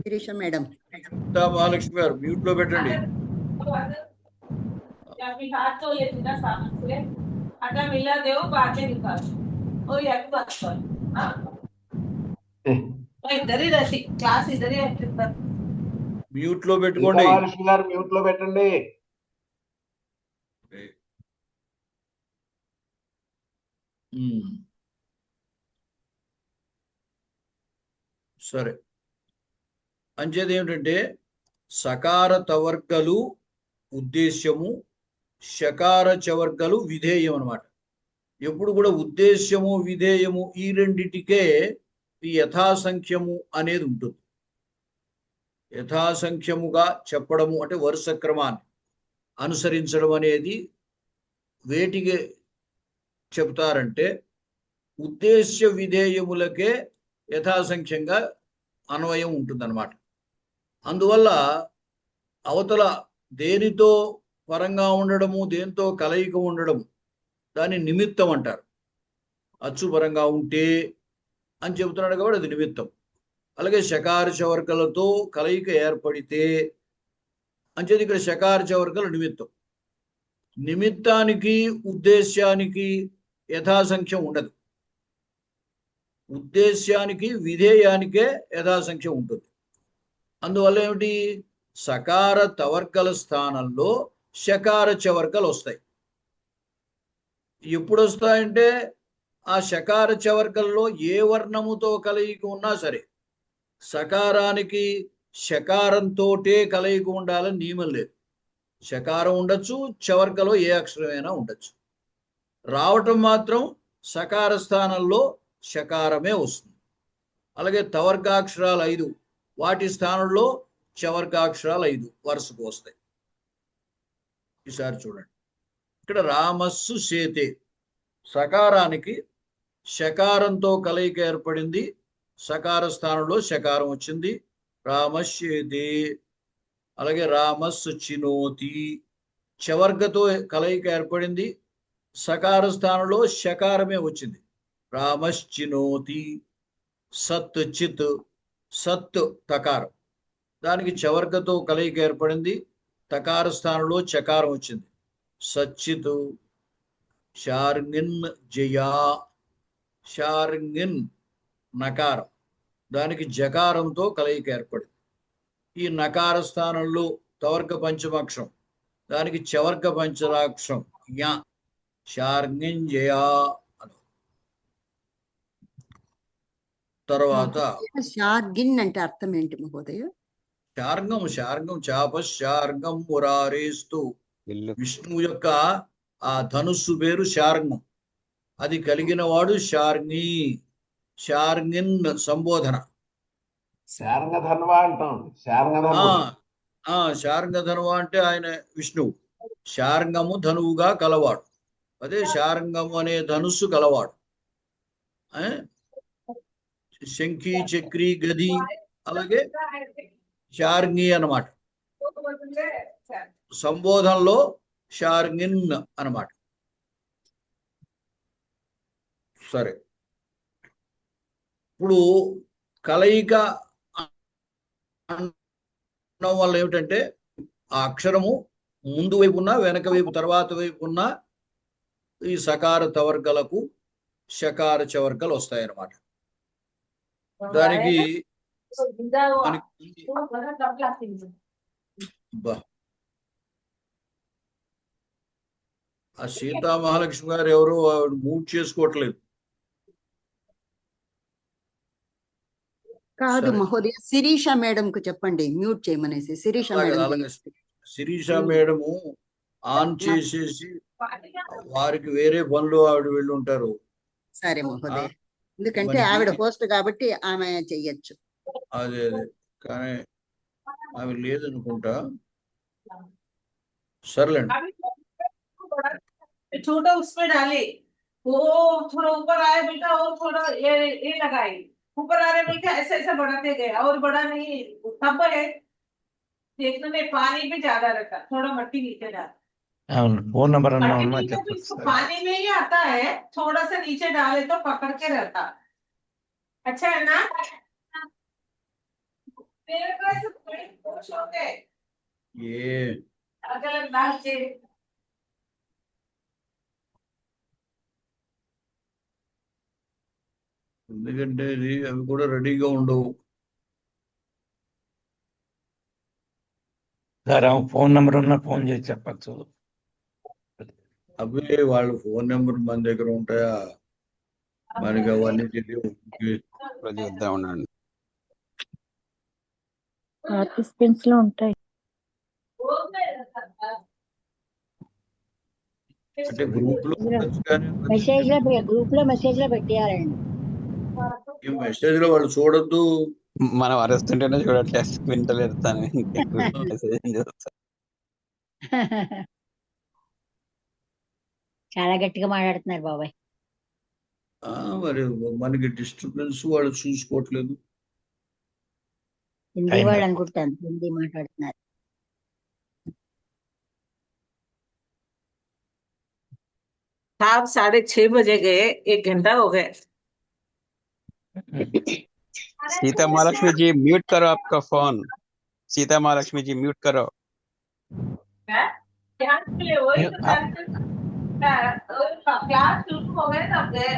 శిరీష మేడం, సీతామహాలక్ష్మి గారు మ్యూట్ లో పెట్టండి. మ్యూట్ లో పెట్టుకోండి. సీతామహాలక్ష్మి గారు మ్యూట్ లో పెట్టండి. సరే, అంచేది ఏమిటంటే సకార తవర్గలు ఉద్దేశ్యము, షకార చవర్గలు విధేయం అన్నమాట. ఎప్పుడు కూడా ఉద్దేశ్యము విధేయము ఈ రెండిటికే ఈ యథాసంఖ్యము అనేది ఉంటుంది. యథాసంఖ్యముగా చెప్పడము అంటే వరుస క్రమాన్ని అనుసరించడం అనేది వేటికి చెప్తారంటే ఉద్దేశ్య విధేయములకే యథాసంఖ్యంగా అన్వయం ఉంటుందన్నమాట. అందువల్ల అవతల దేనితో పరంగా ఉండడము, దేనితో కలయిక ఉండడము దాన్ని నిమిత్తం అంటారు. అచ్చు పరంగా ఉంటే అని చెబుతున్నాడు కాబట్టి అది నిమిత్తం. అలాగే షకార చవర్కలతో కలయిక ఏర్పడితే అంచేది ఇక్కడ షకార చవర్కల నిమిత్తం. నిమిత్తానికి ఉద్దేశ్యానికి యథాసంఖ్యం ఉండదు. ఉద్దేశ్యానికి విధేయానికే యథాసంఖ్యం ఉంటుంది. అందువల్ల ఏమిటి, సకార తవర్కల స్థానంలో షకార చవర్కలు వస్తాయి. ఎప్పుడు వస్తాయంటే ఆ షకార చవర్కల్లో ఏ వర్ణముతో కలయిక ఉన్నా సరే, సకారానికి షకారంతోటే కలయిక ఉండాలని నియమం లేదు. షకారం ఉండొచ్చు, చవర్కలో ఏ అక్షరమైనా ఉండొచ్చు. రావటం మాత్రం సకార స్థానంలో షకారమే వస్తుంది. అలాగే తవర్గాక్షరాలు 5, వాటి స్థానంలో చవర్గాక్షరాలు 5 వరుసకు వస్తాయి. ఈసారి చూడండి, ఇక్కడ రామస్సు చేతే సకారానికి షకారంతో కలయిక ఏర్పడింది, సకార స్థానంలో షకారం వచ్చింది, రామశ్యేతే. అలాగే రామస్సు చినోతి చవర్గతో కలయిక ఏర్పడింది, సకార స్థానంలో షకారమే వచ్చింది, రామశ్చినోతి. సత్ చిత్ సత్ తకారం, దానికి చవర్గతో కలయిక ఏర్పడింది, తకార స్థానంలో చకారం వచ్చింది, సచ్చిత్. షార్ంగిన్ జయా షార్ంగిన్ నకారం, దానికి జకారంతో కలయిక ఏర్పడింది. ఈ నకార స్థానంలో తవర్గ పంచమాక్షరం, దానికి చవర్గ పంచరాక్షరం యా షార్ంగిన్ జయా అని. తర్వాత షార్గిన్ అంటే అర్థం ఏంటి మహోదయ? శార్ంగం, శార్ంగం చాప శార్ంగం మురారేస్తూ విష్ణువు యొక్క ఆ ధనుస్సు పేరు శార్ంగం. అది కలిగిన వాడు శార్ంగి. శార్ంగిన్ సంబోధన. శార్ంగధన్వా అంటాం. శార్ంగధనువ అంటే ఆయన విష్ణువు. శార్ంగము ధనువుగా కలవాడు, అదే శార్ంగము అనే ధనుస్సు కలవాడు. శంఖి చక్రి గది అలాగే శార్ంగి అన్నమాట. సంబోధనలో శార్ంగిన్ అన్నమాట. సరే, ఇప్పుడు కలయిక అనడం వల్ల ఏమిటంటే ఆ అక్షరము ముందు వైపు ఉన్న, వెనక వైపు, తర్వాత వైపు ఉన్న ఈ సకార తవర్గలకు షకార చవర్గలు వస్తాయన్నమాట. దానికి ఆ సీతా మహాలక్ష్మి గారు ఎవరు మూవ్ చేసుకోవట్లేదు. కాదు మహోదయ, శిరీష మేడం కు చెప్పండి మ్యూట్ చేయమనేసి. Shirisha madam, Shirisha madam on చేసేసి వారికి వేరే పనులు ఆవిడ వెళ్ళి ఉంటారు. సరే మహోదయ, ఎందుకంటే ఆవిడ హోస్ట్ కాబట్టి ఆమె చెయ్యొచ్చు. అదే కానీ ఆమె లేదనుకుంటా. సర్లేండి. छोटा उसमें डाले, वो थोड़ा ऊपर आया बेटा, और थोड़ा ये लगाई, ऊपर आ रहे बेटा, ऐसे ऐसे बढ़ाते गए और बड़ा नहीं तब है। देखने में पानी भी ज्यादा रहता, थोड़ा मट्टी नीचे डाल। फोन नंबर पानी में ही आता है, थोड़ा सा नीचे डाले तो पकड़ के रहता। अच्छा है ना? ये अगर लाल से ఎందుకంటే ఇది అవి కూడా రెడీగా ఉండవు. సార్ ఫోన్ నెంబర్ ఉన్న ఫోన్ చేసి చెప్పచ్చు. అవి వాళ్ళ ఫోన్ నెంబర్ మన దగ్గర ఉంటాయా? మనకి అవన్నీ తెలియదు. ఉండండి, పార్టిసిపెంట్స్ లో ఉంటాయి. అంటే గ్రూప్ లో ఉండొచ్చు కానీ మెసేజ్ లో గ్రూప్ లో మెసేజ్ లో పెట్టేయాలండి. ఈ మెసేజ్ లో వాళ్ళు చూడొద్దు. మనం అరుస్తుంటేనే చూడట్లేదు, వింటలేదు తను. ఇంకెక్కువ మెసేజ్ ఏం చూస్తా. చాలా గట్టిగా మాట్లాడుతున్నారు బాబాయ్. మరి మనకి డిస్టర్బెన్స్ వాళ్ళు చూసుకోవట్లేదు. హిందీ అయినా వాళ్ళు అనుకుంటాను, హిందీ మాట్లాడుతున్నారు. साहब 6:30 बजे गए, 1 घंटा हो गए। सीता महालक्ष्मी जी म्यूट करो आपका फोन। सीता महालक्ष्मी जी म्यूट करो। यहाँ के लिए वही तो क्लास शुरू हो गए तब गए।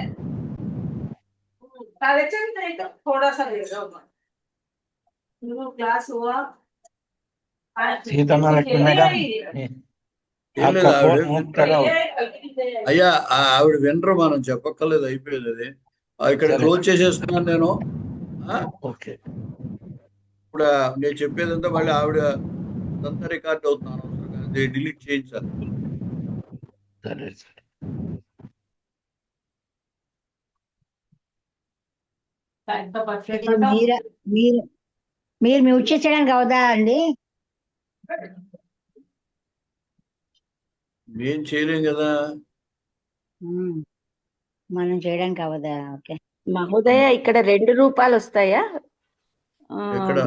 6:30 नहीं तो थोड़ा सा लेट होगा। क्लास हुआ। सीता महालक्ष्मी मैडम ఏం లేదు, आपका ఆవిడ फोन म्यूट करो। అయ్యా ఆవిడ వినరు, మనం చెప్పక్కర్లేదు, అయిపోయేది అది. ఇక్కడ సరే. క్లోజ్ చేసేస్తున్నాను నేను. ఓకే. ఇప్పుడు నేను చెప్పేదంతా మళ్ళీ ఆవిడ అంతా రికార్డ్ అవుతున్నాను, అనవసరంగా అది డిలీట్ చేయించాలి. సరే సరే. మీరు మీరు మీరు మ్యూట్ చేసేయడానికి అవుదా అండి? ఏం చేయలేం కదా. మనం చేయడానికి అవదా? ఓకే. మహోదయ ఇక్కడ 2 రూపాలు వస్తాయా? ఎక్కడ?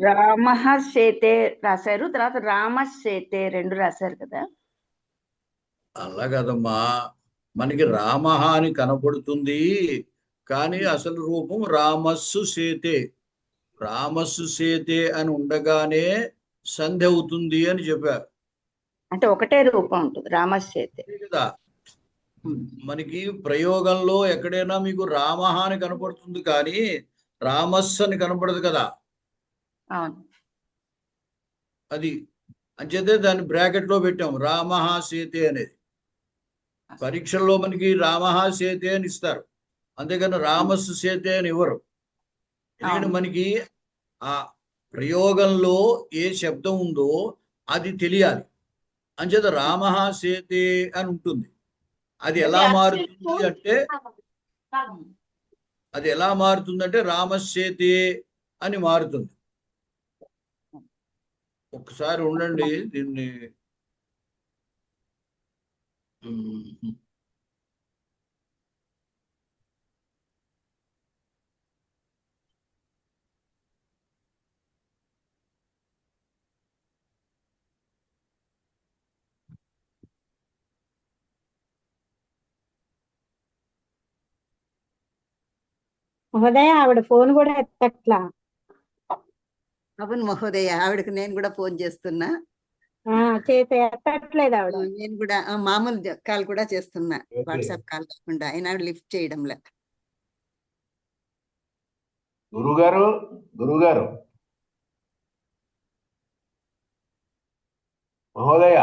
రామః సేతే రాశారు, తర్వాత రామశ్చేతే 2 రాశారు కదా. అలా కదమ్మా, మనకి రామః అని కనపడుతుంది కానీ అసలు రూపం రామస్సు సేతే. రామస్సు సేతే అని ఉండగానే సంధి అవుతుంది అని చెప్పారు అంటే ఒకటే రూపం ఉంటుంది రామశ్చేతే కదా. మనకి ప్రయోగంలో ఎక్కడైనా మీకు రామః అని కనపడుతుంది కానీ రామస్సు అని కనపడదు కదా. అవును. అది అంచేతే దాన్ని బ్రాకెట్ లో పెట్టాం రామః సేతే అనేది. పరీక్షల్లో మనకి రామః సేతే అని ఇస్తారు, అంతేగాని రామస్సు సేతే అని ఇవ్వరు. ఎందుకంటే మనకి ఆ ప్రయోగంలో ఏ శబ్దం ఉందో అది తెలియాలి. అంచేత రామః సేతే అని ఉంటుంది. అది ఎలా మారుతుందంటే రామశ్చేతే అని మారుతుంది. ఒకసారి ఉండండి దీన్ని. మహోదయ ఆవిడ ఫోన్ కూడా ఎత్తట్లా. అవును మహోదయ, ఆవిడకి నేను కూడా ఫోన్ చేస్తున్నా. చేత ఎత్తట్లేదు ఆవిడ. నేను కూడా మామూలు కాల్ కూడా చేస్తున్నా, వాట్సాప్ కాల్ కాకుండా. అయినా ఆవిడ లిఫ్ట్ చేయడంలే. గురుగారు మహోదయ.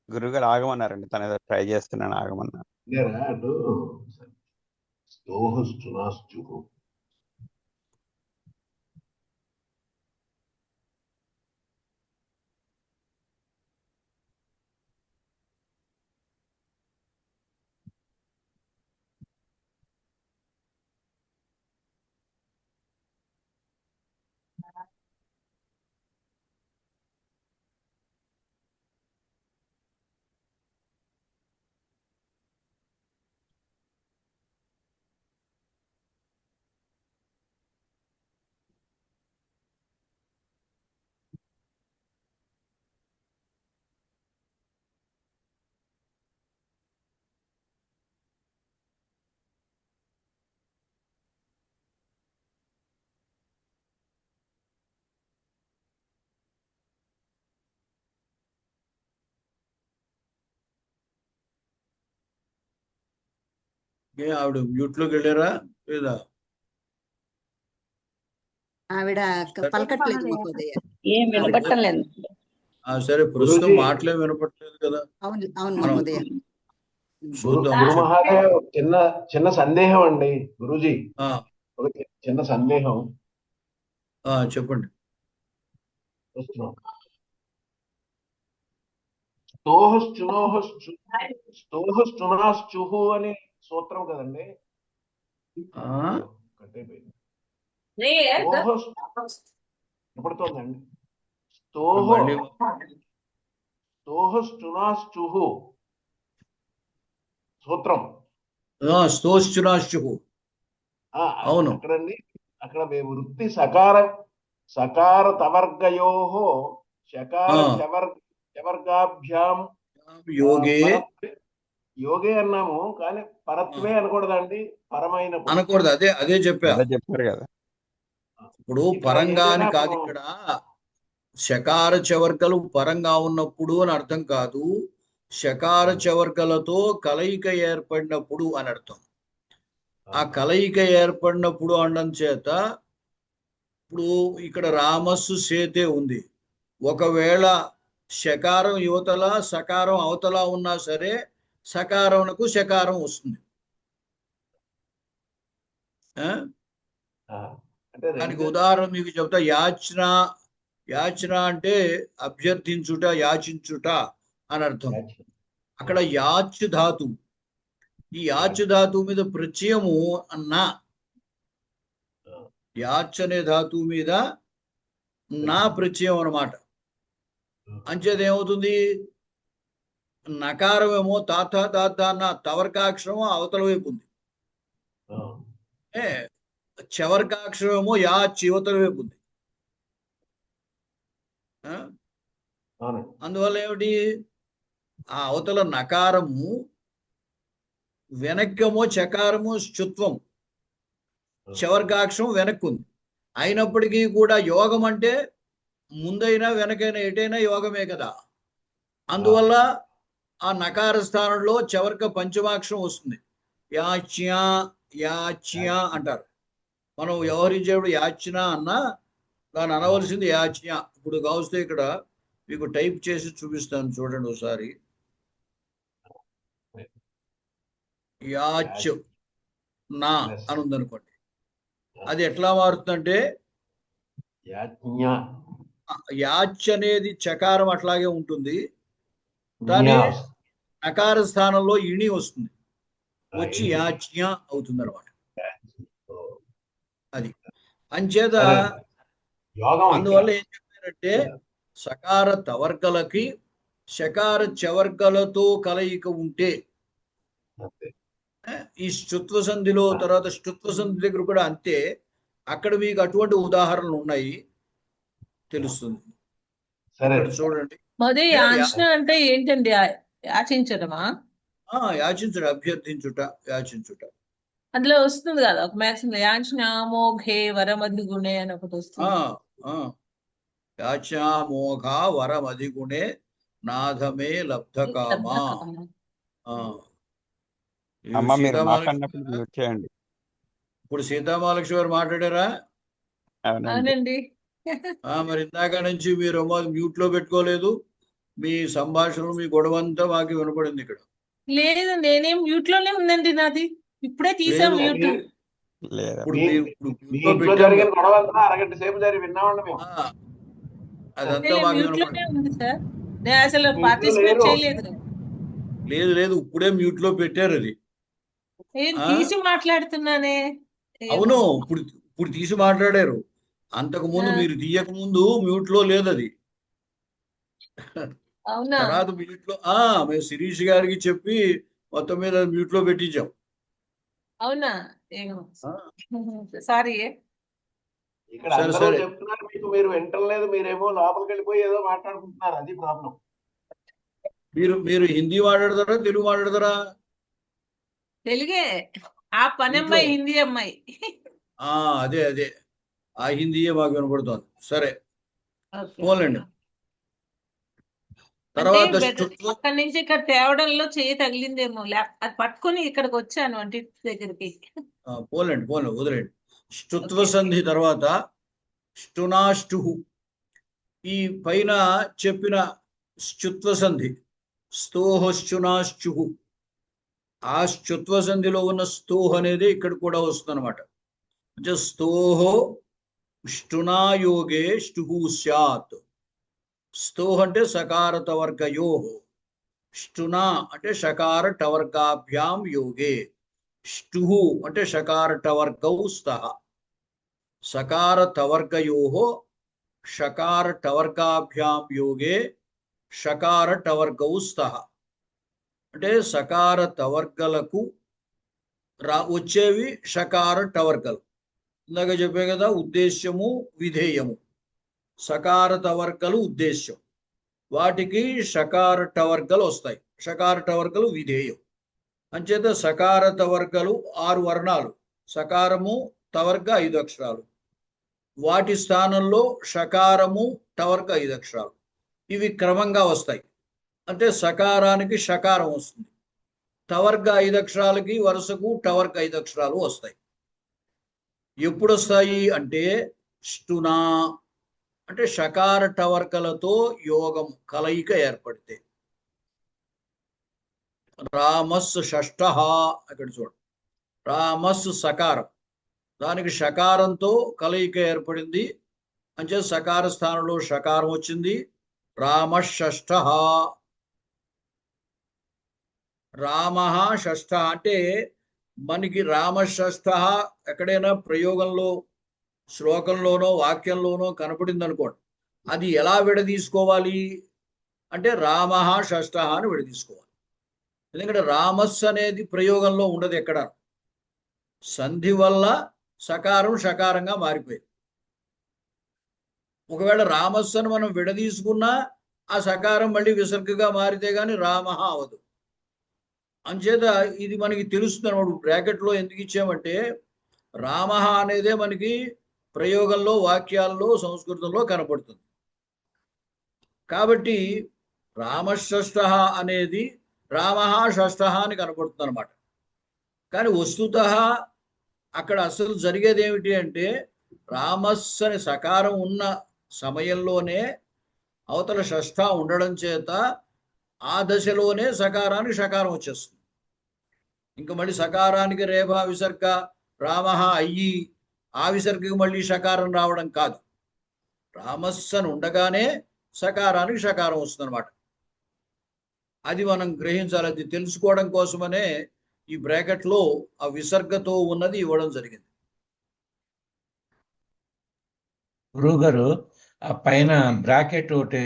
గురుగారు ఆగమన్నారండి, తను ఏదో ట్రై చేస్తున్నాను, ఆగమన్నారు. ఆవిడ మ్యూట్ లోకి వెళ్ళారా లేదా? ఆవిడ పలకట్లేదు మహోదయ. ఏం వినపట్టం లేదు. సరే, ప్రస్తుతం మాటలే వినపట్లేదు కదా. అవును అవును మహోదయ. చిన్న సందేహం అండి గురూజీ. ఒక చిన్న సందేహం. చెప్పండి. స్తోహశ్చునాశ్చుహు అని సూత్రం కదండి. కట్టయిపోయింది. వినపడుతోందండి. స్తోహశ్చునాశ్చుహు సూత్రం. స్తోశ్చునాశ్చుహు. అవును. అక్కడండి, అక్కడ వృత్తి సకార తవర్గయో శకార చవర్గాభ్యాం యోగే అన్నాము, కానీ పరత్వే అనకూడదండి, పరమైన అనకూడదు. అదే చెప్పారు కదా. ఇప్పుడు పరంగా అని కాదు, ఇక్కడ శకార చవర్గలు పరంగా ఉన్నప్పుడు అని అర్థం కాదు, శకార చవర్గలతో కలయిక ఏర్పడినప్పుడు అని అర్థం. ఆ కలయిక ఏర్పడినప్పుడు అనడం చేత ఇప్పుడు ఇక్కడ రామస్సు సేతే ఉంది. ఒకవేళ శకారం యువతల సకారం అవతల ఉన్నా సరే సకారంకు శకారం వస్తుంది. దానికి ఉదాహరణ మీకు చెప్తా. యాచన అంటే అభ్యర్థించుట, యాచించుట అని అర్థం. అక్కడ యాచ్ ధాతు, ఈ యాచ్ ధాతువు మీద ప్రత్యయము నా, యాచ్ అనే ధాతువు మీద నా ప్రత్యయం అన్నమాట. అంచేది ఏమవుతుంది, నకారమేమో తాత అన్న తవర్కాక్షరమో అవతల వైపు ఉంది, చవర్కాక్షరమేమో యాచ్ యువతల వైపు ఉంది. అందువల్ల ఏమిటి, ఆ అవతల నకారము వెనక్కేమో చకారము శ్చుత్వం, చవర్గాక్షరం వెనక్కుంది. అయినప్పటికీ కూడా యోగం అంటే ముందైనా వెనకైనా ఎటైనా యోగమే కదా. అందువల్ల ఆ నకార స్థానంలో చవర్గ పంచమాక్షరం వస్తుంది. యాచ్యా యాచ్యా అంటారు. మనం వ్యవహరించేప్పుడు యాచ్నా అన్నా దాన్ని అనవలసింది యాచ్యా. ఇప్పుడు కావస్తే ఇక్కడ మీకు టైప్ చేసి చూపిస్తాను, చూడండి ఒకసారి. యాచ్ నా అని ఉందనుకోండి, అది ఎట్లా మారుతుందంటే యాచ్ అనేది చకారం అట్లాగే ఉంటుంది, దాని నకార స్థానంలో ఇణి వస్తుంది, వచ్చి యాచ్య అవుతుంది అనమాట. అది అంచేత అందువల్ల ఏం చెప్పారంటే సకార తవర్గలకి శకార చవర్గలతో కలయిక ఉంటే ఈ శ్చుత్వ సంధిలో, తర్వాత శ్చుత్వ సంధి దగ్గర కూడా అంతే. అక్కడ మీకు అటువంటి ఉదాహరణలు ఉన్నాయి, తెలుస్తుంది. చూడండి. యాచన అంటే ఏంటండి? యాచించడమా? యాచించుట, అభ్యర్థించుట, యాచించుట. అందులో వస్తుంది కదా ఒక మ్యాథ్స్, యాచనామోఘే వరమధిగుణే అని ఒకటి వస్తుంది. యాచనామోఘ వరమధిగుణే నాథమే లబ్ధకామా. అమ్మ మీరు మాట్లాడినప్పుడు మ్యూట్ చేయండి. ఇప్పుడు సీతామహాలక్ష్మి గారు మాట్లాడారా? అవునండి. మరి ఇందాక నుంచి మీరు మ్యూట్ లో పెట్టుకోలేదు. మీ సంభాషణలు, మీ గొడవంతా మాకు వినపడింది ఇక్కడ. లేదు, నేనేం మ్యూట్ లోనే ఉందండి నాది. ఇప్పుడే తీసాం మ్యూట్. అదంతా మాకు ఉంది సార్. నేను అసలు పార్టిసిపేట్ చేయలేదు. లేదు, ఇప్పుడే మ్యూట్ లో పెట్టారు అది. తీసి మాట్లాడుతున్నానే. అవును, ఇప్పుడు తీసి మాట్లాడారు. అంతకు ముందు మీరు తీయక ముందు మ్యూట్ లో లేదు అది. తర్వాత మ్యూట్ లో మేము శిరీష్ గారికి చెప్పి మొత్తం మీద మ్యూట్ లో పెట్టించాం. అవునా? సారీ. ఇక్కడ అందరూ చెప్తున్నారు మీకు, మీరు వింటలేదు. మీరేమో లోపలికి వెళ్ళిపోయి ఏదో మాట్లాడుకుంటున్నారు, అది ప్రాబ్లం. మీరు హిందీ మాట్లాడతారా, తెలుగు మాట్లాడతారా? తెలుగే. ఆ పని అమ్మాయి హిందీ అమ్మాయి. అదే ఆ హిందీయే మాకు వినపడుతోంది. సరే, పోలేండి. తర్వాత అక్కడి నుంచి ఇక్కడ తేవడంలో చేయి తగిలిందేమో, అది పట్టుకొని ఇక్కడికి వచ్చాను అంటే దగ్గరికి. పోలేండి, వదిలేండి. ష్టుత్వ సంధి తర్వాత ష్టునాష్టు, ఈ పైన చెప్పిన ష్చుత్వ సంధి స్తోహశ్చునాశ్చు, ఆ ష్చుత్వ సంధిలో ఉన్న స్తోహ్ అనేది ఇక్కడ కూడా వస్తుంది అనమాట. అంటే స్తోహో ష్టునాయోగే ష్టుహు స్యాత్. స్తోహ్ అంటే సకారత వర్గయో, ష్టునా అంటే షకార టవర్గాభ్యాం యోగే, ష్టుహు అంటే షకార టవర్గౌ స్తః, సకార టవర్గయోః షకార టవర్గాభ్యాం యోగే షకార టవర్గౌ స్తః. అంటే సకార టవర్గలకు వచ్చేవి షకార టవర్గలు. ఇందాక చెప్పే కదా, ఉద్దేశ్యము విధేయము. సకార టవర్గలు ఉద్దేశ్యం, వాటికి షకార టవర్గలు వస్తాయి. షకార టవర్గలు విధేయం. అంచేత సకార టవర్గలు 6 వర్ణాలు, సకారము టవర్గ 5 అక్షరాలు, వాటి స్థానంలో షకారము టవర్గ 5 అక్షరాలు. ఇవి క్రమంగా వస్తాయి. అంటే సకారానికి షకారం వస్తుంది, టవర్గ 5 అక్షరాలకి వరుసకు టవర్గ 5 అక్షరాలు వస్తాయి. ఎప్పుడు వస్తాయి అంటే ష్టునా అంటే షకార టవర్గలతో యోగం కలయిక ఏర్పడితే. రామస్ షష్ఠ, అక్కడ చూడండి, రామస్ సకారం, దానికి షకారంతో కలయిక ఏర్పడింది. అంటే సకార స్థానంలో షకారం వచ్చింది. రామ షష్ఠ, రామ షష్ఠ అంటే మనకి రామ షష్ఠ ఎక్కడైనా ప్రయోగంలో, శ్లోకంలోనో వాక్యంలోనో కనపడింది అనుకోండి, అది ఎలా విడదీసుకోవాలి అంటే రామ షష్ఠ అని విడదీసుకోవాలి. ఎందుకంటే రామస్ అనేది ప్రయోగంలో ఉండదు ఎక్కడ. సంధి వల్ల సకారం షకారంగా మారిపోయింది. ఒకవేళ రామస్ అని మనం విడదీసుకున్నా ఆ సకారం మళ్ళీ విసర్గగా మారితే గాని రామ అవదు. అంచేత ఇది మనకి తెలుస్తుంది అన్నమాట. బ్రాకెట్లో ఎందుకు ఇచ్చామంటే రామ అనేదే మనకి ప్రయోగంలో, వాక్యాల్లో, సంస్కృతంలో కనపడుతుంది. కాబట్టి రామషష్ఠ అనేది రామ షష్ఠ అని కనపడుతుంది అనమాట. కానీ వస్తుతః అక్కడ అసలు జరిగేది ఏమిటి అంటే రామస్ అని సకారం ఉన్న సమయంలోనే అవతల షష్ఠ ఉండడం చేత ఆ దశలోనే సకారానికి షకారం వచ్చేస్తుంది. ఇంకా మళ్ళీ సకారానికి రేభ విసర్గ రామ అయ్యి ఆ విసర్గకి మళ్ళీ షకారం రావడం కాదు. రామస్ అని ఉండగానే సకారానికి షకారం వస్తుంది అనమాట. అది మనం గ్రహించాలి. అది తెలుసుకోవడం కోసమనే ఈ బ్రాకెట్లో ఆ విసర్గతో ఉన్నది ఇవ్వడం జరిగింది. గురువు గారు, ఆ పైన బ్రాకెట్ ఒకటి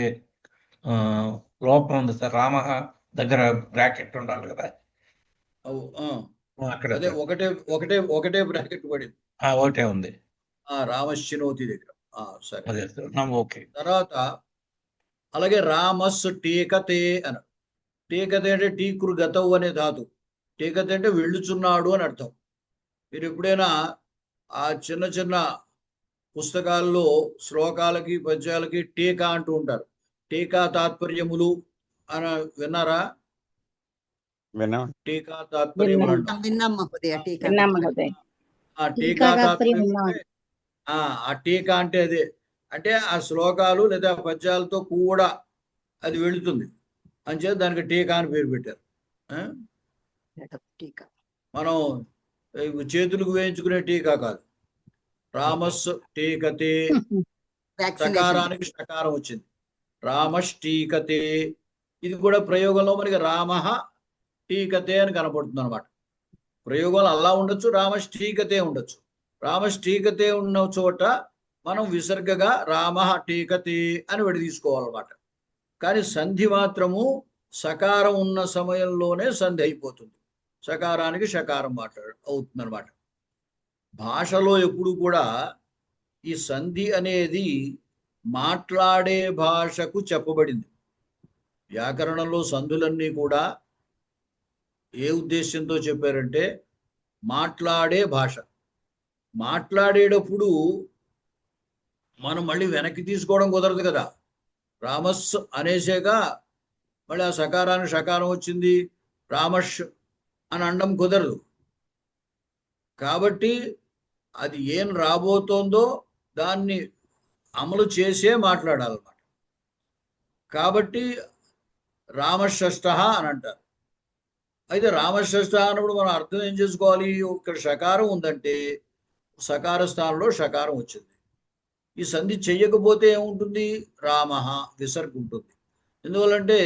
లోపం ఉంది సార్. రామ దగ్గర బ్రాకెట్ ఉండాలి కదా, అక్కడ అదే ఒకటే బ్రాకెట్ పడింది. ఒకటే ఉంది రామశ్చినోతి దగ్గర. సరే, ఓకే. తర్వాత అలాగే రామస్ టీకతే అని. టీకతే అంటే టీకురు గతవు అనే ధాతు. టీకతే అంటే వెళ్ళుచున్నాడు అని అర్థం. మీరు ఎప్పుడైనా ఆ చిన్న చిన్న పుస్తకాల్లో శ్లోకాలకి పద్యాలకి టీకా అంటూ ఉంటారు. టీకా తాత్పర్యములు అని విన్నారా? టీకా తాత్పర్యములు అంటారు. ఆ టీకా తాత్పర్యం ఆ టీకా అంటే అదే. అంటే ఆ శ్లోకాలు లేదా పద్యాలతో కూడా అది వెళుతుంది అంచేత దానికి టీకా అని పేరు పెట్టారు. మనం చేతులకు వేయించుకునే టీకా కాదు. రామస్ టీకతే, సకారానికి షకారం వచ్చింది. రామస్ టీకతే, ఇది కూడా ప్రయోగంలో మనకి రామ టీకతే అని కనపడుతుంది అనమాట. ప్రయోగంలో అలా ఉండొచ్చు, రామస్ టీకతే ఉండొచ్చు. రామస్ టీకతే ఉన్న చోట మనం విసర్గగా రామ టీకతే అని విడదీసుకోవాలన్నమాట. కానీ సంధి మాత్రము సకారం ఉన్న సమయంలోనే సంధి అయిపోతుంది. సకారానికి షకారం అవుతుంది అనమాట. భాషలో ఎప్పుడు కూడా ఈ సంధి అనేది మాట్లాడే భాషకు చెప్పబడింది. వ్యాకరణంలో సంధులన్నీ కూడా ఏ ఉద్దేశంతో చెప్పారంటే మాట్లాడే భాష. మాట్లాడేటప్పుడు మనం మళ్ళీ వెనక్కి తీసుకోవడం కుదరదు కదా. రామస్ అనేసేగా మళ్ళీ ఆ సకారానికి షకారం వచ్చింది, రామష్ అని అనడం కుదరదు. కాబట్టి అది ఏం రాబోతోందో దాన్ని అమలు చేసే మాట్లాడాలన్నమాట. కాబట్టి రామషష్ఠ అని అంటారు. అయితే రామషష్ఠ అన్నప్పుడు మనం అర్థం ఏం చేసుకోవాలి? ఇక్కడ షకారం ఉందంటే సకార స్థానంలో షకారం వచ్చింది. ఈ సంధి చెయ్యకపోతే ఏముంటుంది? రామ విసర్గ ఉంటుంది. ఎందువల్లంటే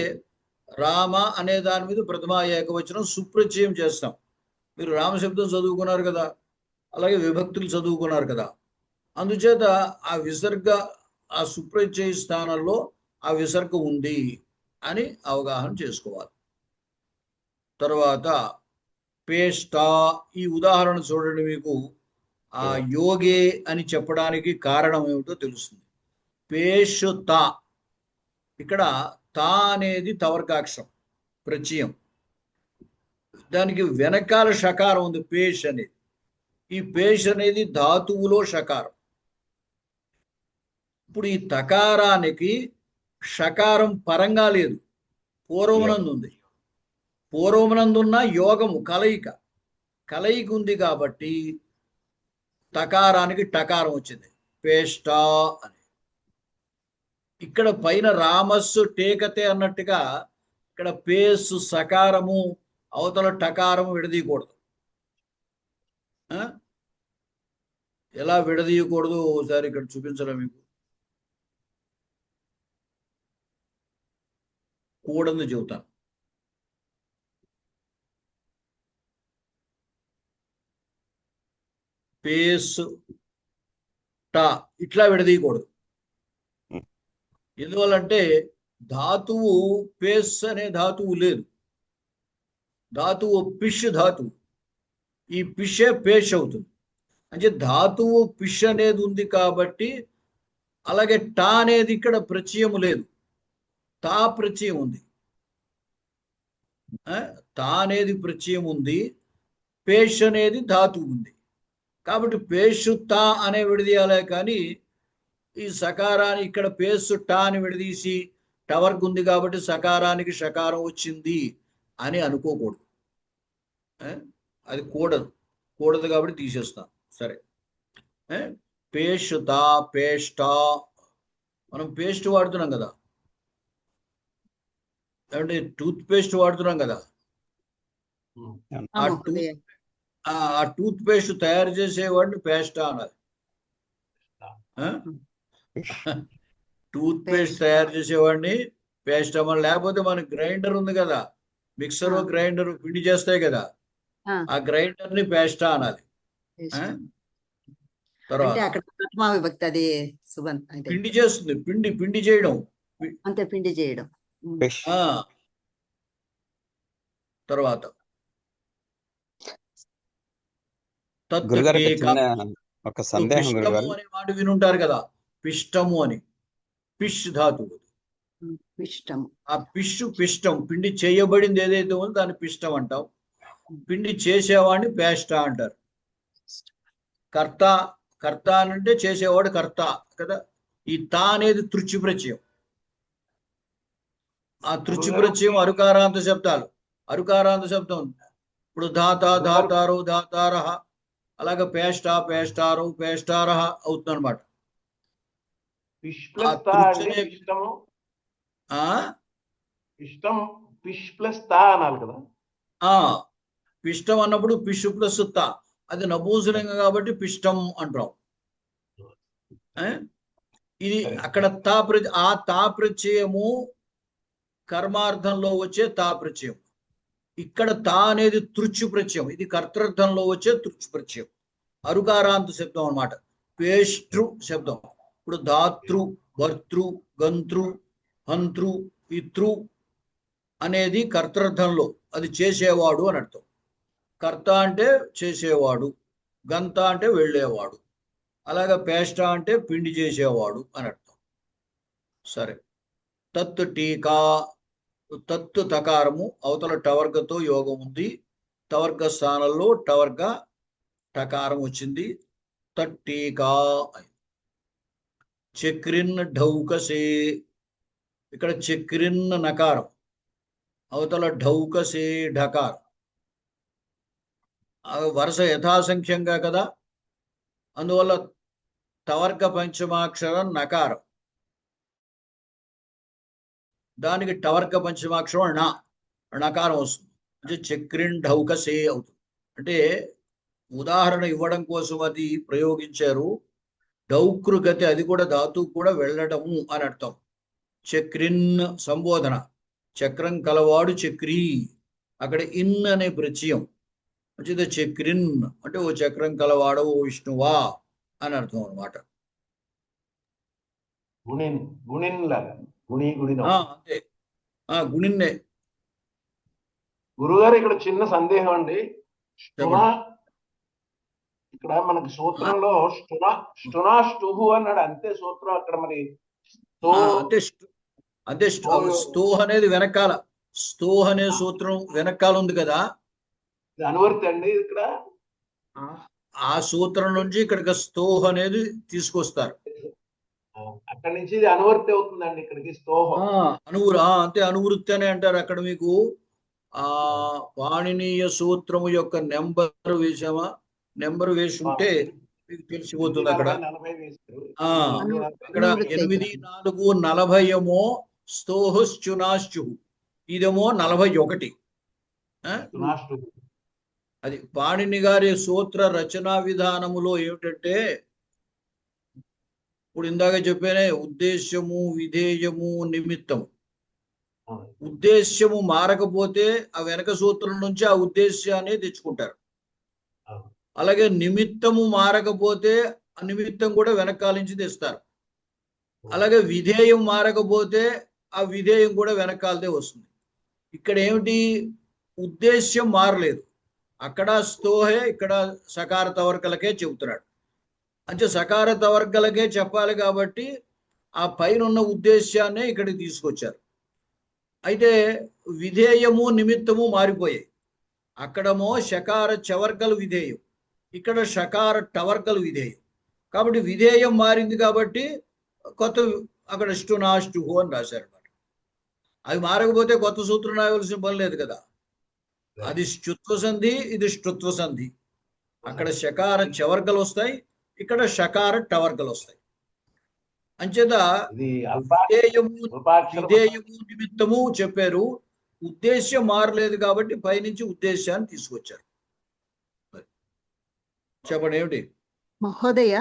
రామ అనే దాని మీద ప్రథమా ఏకవచనం సుప్రత్యయం చేస్తాం. మీరు రామశబ్దం చదువుకున్నారు కదా, అలాగే విభక్తులు చదువుకున్నారు కదా. అందుచేత ఆ విసర్గ, ఆ సుప్రత్యయ స్థానంలో ఆ విసర్గ ఉంది అని అవగాహన చేసుకోవాలి. తర్వాత పేష్ట, ఈ ఉదాహరణ చూడండి, మీకు ఆ యోగే అని చెప్పడానికి కారణం ఏమిటో తెలుస్తుంది. పేషుత, ఇక్కడ తా అనేది తవర్గాక్షరం ప్రత్యయం, దానికి వెనకాల షకారం ఉంది పేష్ అనేది. ఈ పేష్ అనేది ధాతువులో షకారం. ఇప్పుడు ఈ తకారానికి షకారం పరంగా లేదు, పూర్వమునందు ఉంది. పూర్వమునందున్న యోగము కలయిక ఉంది కాబట్టి తకారానికి టకారం వచ్చింది, పేష్ట అని. ఇక్కడ పైన రామస్సు టేకతే అన్నట్టుగా ఇక్కడ పేసు సకారము అవతల టకారము విడదీయకూడదు. ఎలా విడదీయకూడదు ఒకసారి ఇక్కడ చూపించడం మీకు. కూడని చెబుతాను. పేసు టా ఇట్లా విడదీయకూడదు. ఎందువల్లంటే ధాతువు పేస్ అనే ధాతువు లేదు, ధాతువు పిష్ ధాతువు. ఈ పిషే పేష్ అవుతుంది. అంటే ధాతువు పిష్ అనేది ఉంది కాబట్టి, అలాగే టా అనేది ఇక్కడ ప్రత్యయము లేదు, తా ప్రత్యయం ఉంది. తా అనేది ప్రత్యయం ఉంది, పేష్ అనేది ధాతువు ఉంది. కాబట్టి పేషు తా అనే విడదీయాలే కానీ ఈ సకారాన్ని ఇక్కడ పేసు టా అని విడదీసి టవర్క్ ఉంది కాబట్టి సకారానికి షకారం వచ్చింది అని అనుకోకూడదు. అది కూడదు కాబట్టి తీసేస్తాం. సరే, పేషుతా పేష్టా, మనం పేస్ట్ వాడుతున్నాం కదా, అంటే టూత్ పేస్ట్ వాడుతున్నాం కదా. ఆ టూత్ పేస్ట్ తయారు చేసేవాడిని పేస్టా అనాలి. టూత్ పేస్ట్ తయారు చేసేవాడిని పేస్ట్ అవ్వాలి. లేకపోతే మన గ్రైండర్ ఉంది కదా, మిక్సర్ గ్రైండర్ పిండి చేస్తాయి కదా, ఆ గ్రైండర్ ని పేస్టా అనాలి. తర్వాత పిండి చేస్తుంది, పిండి చేయడం, అంతే పిండి చేయడం. తర్వాత ఒక సందేహం పిష్టము అనే మాట వినుంటారు కదా, పిష్టము అని. పిష్ ధాతువు. ఆ పిష్టం పిండి చేయబడింది ఏదైతే ఉందో దాన్ని పిష్టం అంటాం. పిండి చేసేవాడిని పేస్టా అంటారు. కర్త అంటే చేసేవాడు కర్త కదా. ఈ తా అనేది తృచి ప్రత్యయం. ఆ తృచి ప్రత్యయం అరుకారాంత శబ్దాలు. ఇప్పుడు ధాతారు ధాతారహ, అలాగే పేష్టారు పేష్టారహ అవుతుంది అనమాట. పిష్టం అన్నప్పుడు పిష్ ప్లస్ తా, అది నపూంసలింగం కాబట్టి పిష్టం అంటాం. ఇది అక్కడ ఆ తా ప్రత్యయము కర్మార్థంలో వచ్చే తా ప్రత్యయం. ఇక్కడ తా అనేది తృచ్చు ప్రత్యయం, ఇది కర్తృర్థంలో వచ్చే తృచ్చు ప్రత్యయం, అరుకారాంత శబ్దం అన్నమాట. పేష్ట్రు శబ్దం. ఇప్పుడు ధాతృ, భర్తృ, గంతృ, హంతృ, ఈ త్రు అనేది కర్తృర్థంలో, అది చేసేవాడు అని అర్థం. కర్త అంటే చేసేవాడు, గంత అంటే వెళ్ళేవాడు, అలాగే పేష్ట అంటే పిండి చేసేవాడు అని అర్థం. సరే, తత్ టీకా, తత్తు తకారము అవతల టవర్గతో యోగం ఉంది, టవర్గ స్థానంలో టవర్గ టకారం వచ్చింది, తట్టీకా. చక్రిన్ ఢౌకసే, ఇక్కడ చక్రిన్ నకారం, అవతల ఢౌకసే ఢకారం. వరుస యథాసంఖ్యంగా కదా, అందువల్ల టవర్గ పంచమాక్షరం నకారం, దానికి టవర్గ పంచమాక్షరం నకారం వస్తుంది. అంటే చక్రిన్ ఢౌకసే అవుతుంది. అంటే ఉదాహరణ ఇవ్వడం కోసం అది ప్రయోగించారు. డౌకృగతి, అది కూడా ధాతువు కూడా వెళ్ళడము అని అర్థం. చక్రిన్ సంబోధన, చక్రం కలవాడు చక్రి. అక్కడ ఇన్ అనే ప్రత్యయం వచ్చేది చక్రిన్ అంటే ఓ చక్రం కలవాడు ఓ విష్ణువా అని అర్థం అనమాట. అంతే గుణిన్నే. గురుగారు ఇక్కడ చిన్న సందేహం అండి. ఇక్కడ మనకి సూత్రంలో స్టుహు అన్నాడు అంతే సూత్రం. అక్కడ మరి అంటే స్తోహ్ అనేది వెనకాల, స్తోహ్ అనే సూత్రం వెనకాల ఉంది కదా, అనువర్తి అండి ఇక్కడ. ఆ సూత్రం నుంచి ఇక్కడికి స్తోహ్ అనేది తీసుకొస్తారు. అక్కడి నుంచి ఇది అనువర్తి అవుతుందండి ఇక్కడికి స్తోహం. అంతే అనువృత్తి అని అంటారు. అక్కడ మీకు పాణినీయ సూత్రము యొక్క నెంబర్ వేసి ఉంటే మీకు తెలిసిపోతుంది. అక్కడ 8:4:40 స్తోహశ్చునాశ్చు, ఇదేమో 41. అది పాణిని గారి సూత్ర రచనా విధానములో ఏమిటంటే, ఇప్పుడు ఇందాక చెప్పానే ఉద్దేశ్యము, విధేయము, నిమిత్తము. ఉద్దేశ్యము మారకపోతే ఆ వెనక సూత్రం నుంచి ఆ ఉద్దేశ్యాన్ని తెచ్చుకుంటారు. అలాగే నిమిత్తము మారకపోతే ఆ నిమిత్తం కూడా వెనకాల నుంచి తెస్తారు. అలాగే విధేయం మారకపోతే ఆ విధేయం కూడా వెనకాలదే వస్తుంది. ఇక్కడ ఏమిటి, ఉద్దేశ్యం మారలేదు. అక్కడ స్తోహే, ఇక్కడ సకార తవర్గలకే చెబుతున్నాడు. అంటే సకార తవర్గలకే చెప్పాలి కాబట్టి ఆ పైన ఉన్న ఉద్దేశాన్నే ఇక్కడికి తీసుకొచ్చారు. అయితే విధేయము నిమిత్తము మారిపోయాయి. అక్కడమో షకార చవర్గలు విధేయం, ఇక్కడ షకార టవర్గలు విధేయం. కాబట్టి విధేయం మారింది కాబట్టి కొత్త అక్కడ స్టునాష్టుహు అని రాశారు. అవి మారకపోతే కొత్త సూత్రం రాయవలసిన పని లేదు కదా. అది ష్టుత్వ సంధి, ఇది ష్టుత్వ సంధి. అక్కడ షకార చవర్గలు వస్తాయి, ఇక్కడ షకార టవర్గలు వస్తాయి. అంచేత విధేయము నిమిత్తము చెప్పారు. ఉద్దేశ్యం మారలేదు కాబట్టి పైనుంచి ఉద్దేశాన్ని తీసుకొచ్చారు. చెప్పండి ఏమిటి మహోదయ?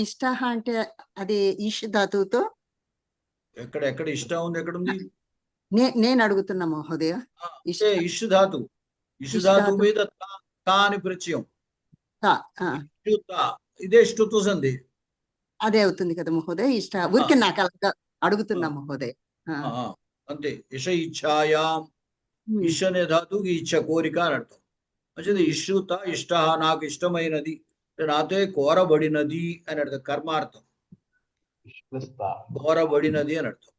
ఇష్ట అంటే అది ఈష్ ధాతువుతో ఎక్కడ ఇష్టం ఉంది, ఎక్కడుంది? నేను అడుగుతున్నా మహోదయ. ఇష్ ధాతు, ఇష్ ధాతు మీద తా అని ప్రత్యయం, ఇదే ష్టుత్వ సంధి. అదే అవుతుంది కదా మహోదయ. ఊరికి నాకు అలా అడుగుతున్నా మహోదయ. అంతే. ఇష ఇచ్ఛాయాం, ఇష్ అనే ధాతుకి ఇచ్చ కోరిక అని అర్థం. మంచిది. ఇష్యుత ఇష్ట, నాకు ఇష్టమైనది, నాతో కోరబడినది అని అర్థం. కర్మార్థం, కోరబడినది అని అర్థం.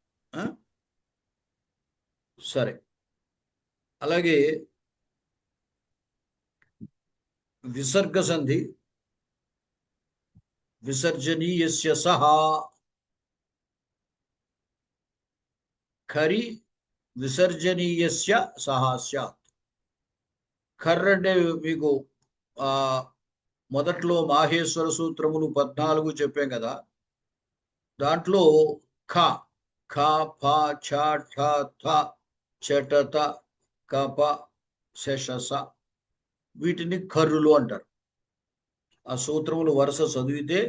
సరే. అలాగే విసర్గ సంధి, విసర్జనీయస్య సహా, ఖరి విసర్జనీయస్య సహా స్యాత్. ఖర్ అంటే మీకు మొదట్లో మాహేశ్వర సూత్రములు 14 చెప్పాం కదా. దాంట్లో ఖ, ఖ, ఫ, ఛ, ఠ, థ, చట, త, కప, శశస, వీటిని ఖర్రులు అంటారు. ఆ సూత్రములు వరుస చదివితే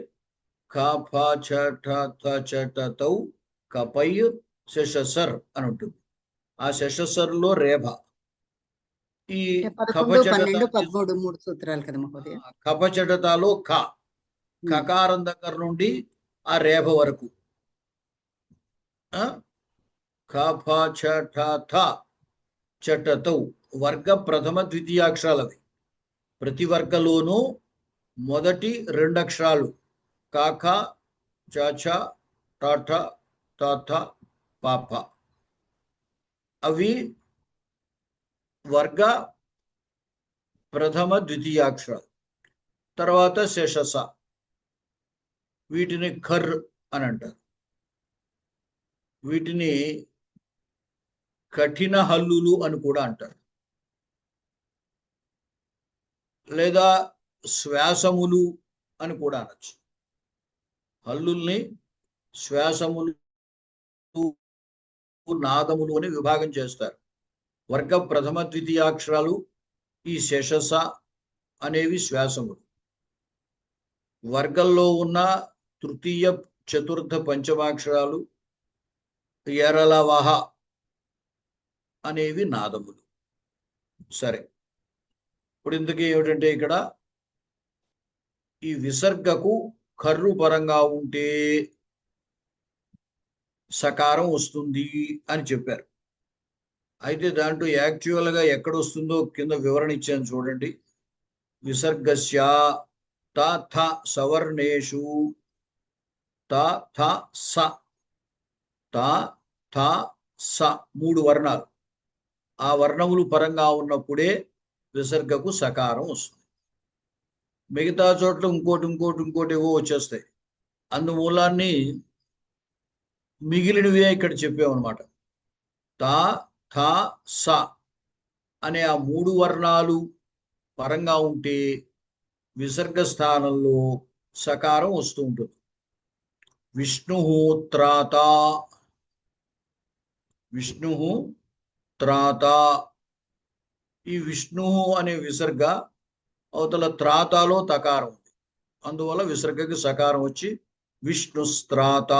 ఖ, ఫ, ఛ, ఠ, థ, చట, తౌ, కపై, శశసర్ అని ఉంటుంది. ఆ శశసర్లో రేభ. ఈ 11, 12, 13 3 సూత్రాలు కదా మహోదయ. కపచటతాలో ఖ, ఖకారం దగ్గర నుండి ఆ రేభ వరకు ఖ, ఫ, ఛ, ఠ, థ, చట, తౌ వర్గ ప్రథమ ద్వితీయాక్షరాలు. అవి ప్రతి వర్గలోనూ మొదటి 2 అక్షరాలు కాక, చ, టాఠ, తాథ, పాప. అవి వర్గ ప్రథమ ద్వితీయాక్షరాలు. తర్వాత శేషస, వీటిని ఖర్ అని అంటారు. వీటిని కఠిన హల్లులు అని కూడా అంటారు, లేదా శ్వాసములు అని కూడా అనొచ్చు. హల్లుల్ని శ్వాసములు, నాదములు అని విభాగం చేస్తారు. వర్గ ప్రథమ ద్వితీయాక్షరాలు ఈ శేషస అనేవి శ్వాసములు. వర్గంలో ఉన్న తృతీయ, చతుర్థ, పంచమాక్షరాలు ఎరలవహ అనేవి నాదములు. సరే, ఇప్పుడు ఇందుకే ఏమిటంటే ఇక్కడ ఈ విసర్గకు కర్రు పరంగా ఉంటే సకారం వస్తుంది అని చెప్పారు. అయితే దాంట్లో యాక్చువల్గా ఎక్కడ వస్తుందో కింద వివరణ ఇచ్చాను చూడండి. విసర్గస్య త థ సవర్ణేషు త థ స త థ స 3 వర్ణాలు. ఆ వర్ణములు పరంగా ఉన్నప్పుడే విసర్గకు సకారం వస్తుంది. మిగతా చోట్ల ఇంకోటి ఏవో వచ్చేస్తాయి. అందుమూలాన్ని మిగిలినవే ఇక్కడ చెప్పామన్నమాట. తా థ స అనే ఆ 3 వర్ణాలు పరంగా ఉంటే విసర్గ స్థానంలో సకారం వస్తూ ఉంటుంది. విష్ణు త్రాత, విష్ణు త్రాత. ఈ విష్ణు అనే విసర్గ అవతల త్రాతాలో తకారం ఉంది. అందువల్ల విసర్గకి సకారం వచ్చి విష్ణుస్త్రాత.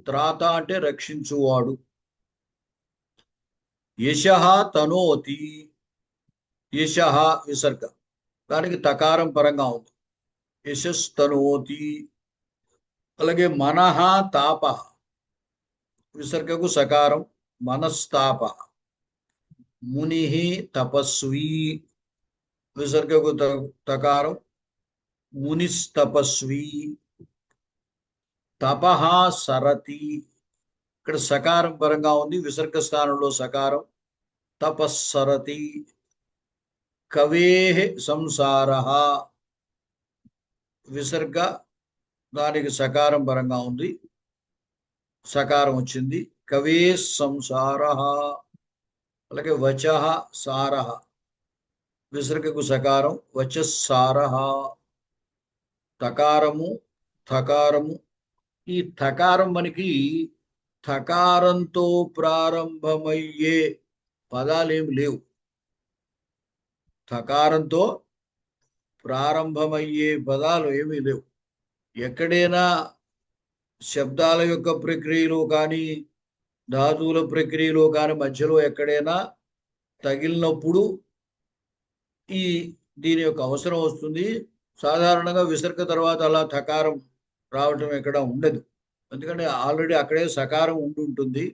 త్రాత అంటే రక్షించువాడు. యశః తనోతి, యశః విసర్గ, దానికి తకారం పరంగా ఉంది. యశస్తనోతి. అలాగే మనః తాప, విసర్గకు సకారం మనస్తాప. ముని తపస్వి, విసర్గకు తకారం మునిస్తపస్వి. తపః సరతి, ఇక్కడ సకారం పరంగా ఉంది, విసర్గ స్థానంలో సకారం తపస్సరతి. కవేః సంసారః, విసర్గ దానికి సకారం పరంగా ఉంది, సకారం వచ్చింది కవే సంసారః. అలాగే వచః సారః, విసర్గకు సకారం వచస్సారః. తకారము థకారము. ఈ థకారం మనకి థకారంతో ప్రారంభమయ్యే పదాలేమి లేవు. థకారంతో ప్రారంభమయ్యే పదాలు ఏమీ లేవు. ఎక్కడైనా శబ్దాల యొక్క ప్రక్రియలో కానీ ధాతువుల ప్రక్రియలో కానీ మధ్యలో ఎక్కడైనా తగిలినప్పుడు దీని యొక్క అవసరం వస్తుంది. సాధారణంగా విసర్గ తర్వాత అలా థకారం రావటం ఎక్కడ ఉండదు. ఎందుకంటే ఆల్రెడీ అక్కడే సకారం ఉంటుంది.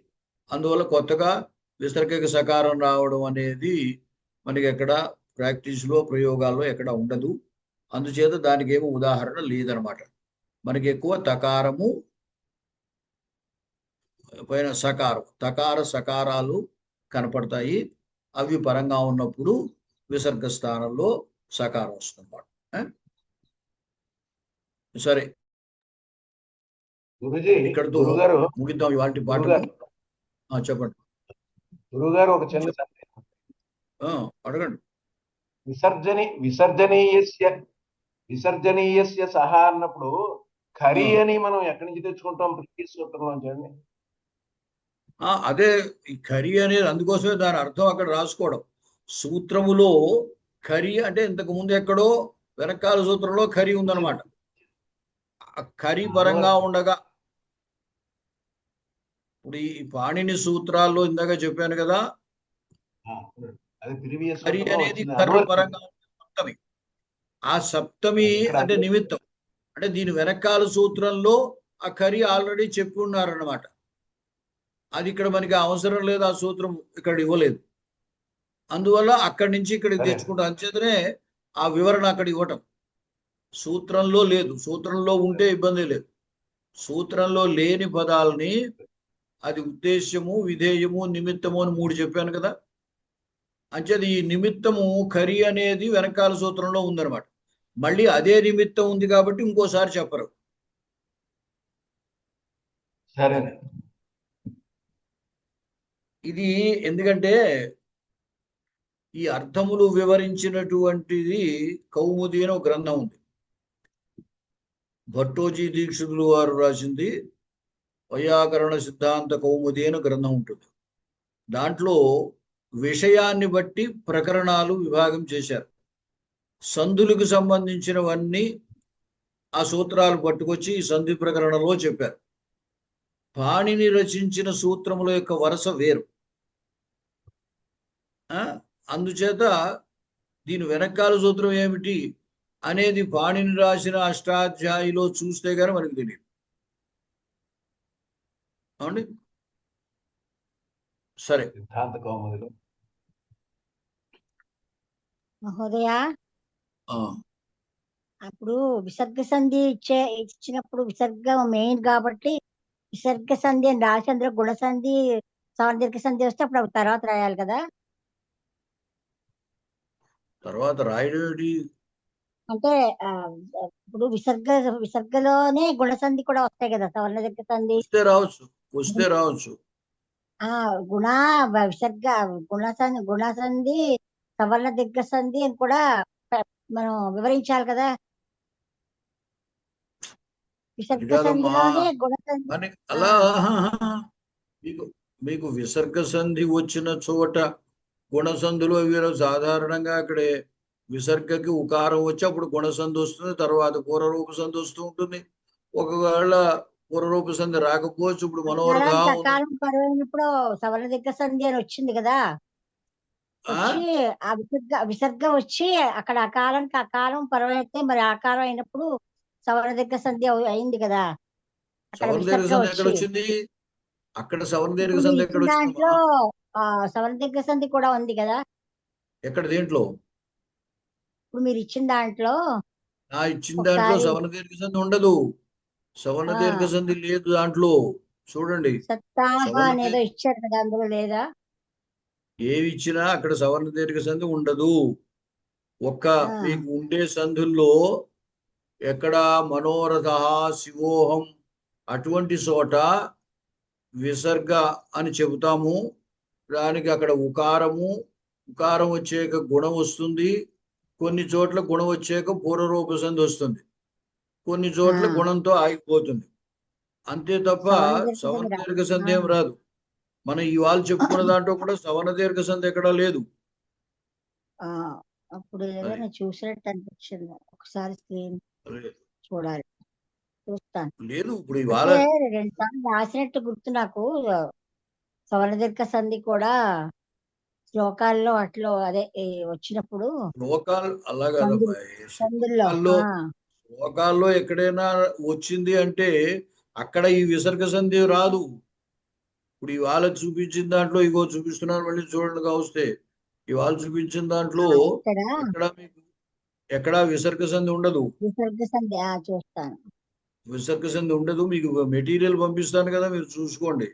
అందువల్ల కొత్తగా విసర్గకి సకారం రావడం అనేది మనకి ఎక్కడ ప్రాక్టీస్లో ప్రయోగాల్లో ఎక్కడ ఉండదు. అందుచేత దానికి ఏమో ఉదాహరణ లేదనమాట. మనకి ఎక్కువ తకారము పైన సకారం, తకార సకారాలు కనపడతాయి. అవి పరంగా ఉన్నప్పుడు విసర్గ స్థానంలో సకారం వస్తుందన్నమాట. సరే, గురుజీ, ఇక్కడతో గురుగారు ముగిద్దాం ఇవాళ పాఠం. చెప్పండి గురుగారు. ఒక చిన్న సందేహం. అడగండి. విసర్జనీయస్య సహా అన్నప్పుడు ఖరి అని మనం ఎక్కడి నుంచి తెచ్చుకుంటాం? ప్రీవియస్ సూత్రంలో చూడండి. అదే ఈ ఖరి అనేది, అందుకోసమే దాని అర్థం అక్కడ రాసుకోవడం. సూత్రములో ఖరి అంటే ఇంతకు ముందు ఎక్కడో వెనకాల సూత్రంలో ఖరి ఉందన్నమాట. ఖరి పరంగా ఉండగా ఇప్పుడు ఈ పాణిని సూత్రాల్లో ఇందాక చెప్పాను కదా, ఖరి అనేది కర్ర పరంగా సప్తమి. ఆ సప్తమి అంటే నిమిత్తం. అంటే దీని వెనకాల సూత్రంలో ఆ ఖరి ఆల్రెడీ చెప్పి ఉన్నారన్నమాట. అది ఇక్కడ మనకి అవసరం లేదు, ఆ సూత్రం ఇక్కడ ఇవ్వలేదు. అందువల్ల అక్కడి నుంచి ఇక్కడికి తెచ్చుకుంటాం. అంచేతనే ఆ వివరణ అక్కడ ఇవ్వటం. సూత్రంలో లేదు. సూత్రంలో ఉంటే ఇబ్బంది లేదు. సూత్రంలో లేని పదాలని అది ఉద్దేశ్యము, విధేయము, నిమిత్తము అని 3 చెప్పాను కదా. అంచేది ఈ నిమిత్తము ఖరి అనేది వెనకాల సూత్రంలో ఉందన్నమాట. మళ్ళీ అదే నిమిత్తం ఉంది కాబట్టి ఇంకోసారి చెప్పరు. సరే, ఇది ఎందుకంటే ఈ అర్థములు వివరించినటువంటిది కౌముది అని ఒక గ్రంథం ఉంది. భట్టోజీ దీక్షితులు వారు రాసింది వైయాకరణ సిద్ధాంత కౌముది అని గ్రంథం ఉంటుంది. దాంట్లో విషయాన్ని బట్టి ప్రకరణాలు విభాగం చేశారు. సంధులకు సంబంధించినవన్నీ ఆ సూత్రాలు పట్టుకొచ్చి ఈ సంధి ప్రకరణలో చెప్పారు. పాణిని రచించిన సూత్రముల యొక్క వరుస వేరు. అందుచేత దీని వెనకాల సూత్రం ఏమిటి అనేది పాణిని రాసిన అష్టాధ్యాయిలో చూస్తే గానీ మనకు తెలియదు. అవునండి. సరే, సిద్ధాంత కౌముదిలో మహోదయ ఆ, అప్పుడు విసర్గ సంధి ఇచ్చినప్పుడు విసర్గ మెయిన్ కాబట్టి విసర్గ సంధి అని రాసి అందులో గుణ సంధి సవర్ణ సంధి వస్తే అప్పుడు అవి తర్వాత రాయాలి కదా. తర్వాత రాయడేటి అంటే ఇప్పుడు విసర్గలోనే గుణ సంధి కూడా వస్తాయి కదా, సవర్ణ దీర్ఘ సంధి. వస్తే రావచ్చు. గుణ విసర్గ గుణ సంధి సవర్ణ దీర్ఘ సంధి అని కూడా మనం వివరించాలి కదా. విసర్గ సంధిలోనే గుణ సంధి. అలా మీకు విసర్గ సంధి వచ్చిన చోట గుణసంధిలో వీరు సాధారణంగా అక్కడే విసర్గకి ఉకారం వచ్చి అప్పుడు గుణసంధి వస్తుంది, తర్వాత పూర్వరూప సంధి వస్తూ ఉంటుంది. ఒకవేళ పూర్వరూప సంధి రాకపోవచ్చు. ఇప్పుడు మనోరథ అకాలం పరువైనప్పుడు సవర్ణ దీర్ఘ సంధి అని వచ్చింది కదా, వచ్చి ఆ విసర్గ వచ్చి అక్కడ అకాలానికి అకాలం పరువైతే మరి ఆకారం అయినప్పుడు సవర్ణ దీర్ఘ సంధి అయింది కదా. సవర్ణ దీర్ఘ సంధి ఎక్కడ వచ్చింది? అక్కడ సవర్ణ దీర్ఘ సంధి ఎక్కడ వచ్చింది? దాంట్లో సవర్ణ దీర్ఘ సంధి కూడా ఉంది కదా. ఎక్కడ? దేంట్లో? ఇప్పుడు మీరు ఇచ్చిన దాంట్లో ఇచ్చిన దాంట్లో సవర్ణ దీర్ఘ సంధి ఉండదు. సవర్ణ దీర్ఘ సంధి లేదు దాంట్లో. చూడండి, సప్తాహ అనేదో ఇచ్చారు కదా, అందులో లేదా? ఏవి ఇచ్చినా అక్కడ సవర్ణ దీర్ఘ సంధి ఉండదు. మీకు ఉండే సంధుల్లో ఎక్కడ మనోరథ శివోహం అటువంటి చోట విసర్గ అని చెబుతాము. దానికి అక్కడ ఉకారం వచ్చాక గుణం వస్తుంది. కొన్ని చోట్ల గుణం వచ్చాక పూర్వరూప సంధి వస్తుంది. కొన్ని చోట్ల గుణంతో ఆగిపోతుంది. అంతే తప్ప సవర్ణ దీర్ఘ సంధి ఏం రాదు. మనం ఇవాళ చెప్పుకున్న దాంట్లో కూడా సవర్ణ దీర్ఘ సంధి ఎక్కడా లేదు. అప్పుడు ఏదైనా చూసినట్టు అనిపించింది, ఒకసారి స్క్రీన్ చూడాలి, చూస్తాను. లేదు, ఇప్పుడు ఇవాళ 2 సార్లు రాసినట్టు గుర్తు నాకు. సవర్ణ దీర్ఘ సంధి కూడా శ్లోకాల్లో అట్లో అదే వచ్చినప్పుడు శ్లోకాలు అలా కాదమ్మా. శ్లోకాల్లో ఎక్కడైనా వచ్చింది అంటే అక్కడ ఈ విసర్గ సంధి రాదు. ఇప్పుడు ఇవాళ చూపించిన దాంట్లో ఇగో చూపిస్తున్నాను, మళ్ళీ చూడండి కావస్తే. ఇవాళ చూపించిన దాంట్లో ఎక్కడా విసర్గ సంధి ఉండదు. విసర్గ సంధి చూస్తాను. విసర్గ సంధి ఉండదు. మీకు మెటీరియల్ పంపిస్తాను కదా, మీరు చూసుకోండి.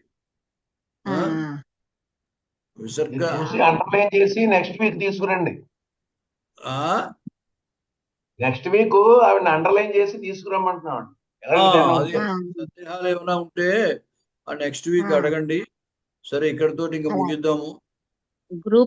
విసర్గ అండర్లైన్ చేసి నెక్స్ట్ వీక్ తీసుకురండి. నెక్స్ట్ వీక్ ఆవిడ అండర్లైన్ చేసి తీసుకురమ్మంటున్నాం. సందేహాలు ఏమైనా ఉంటే నెక్స్ట్ వీక్ అడగండి. సరే, ఇక్కడితో ఇంకా ముగిద్దాము. గ్రూప్ లో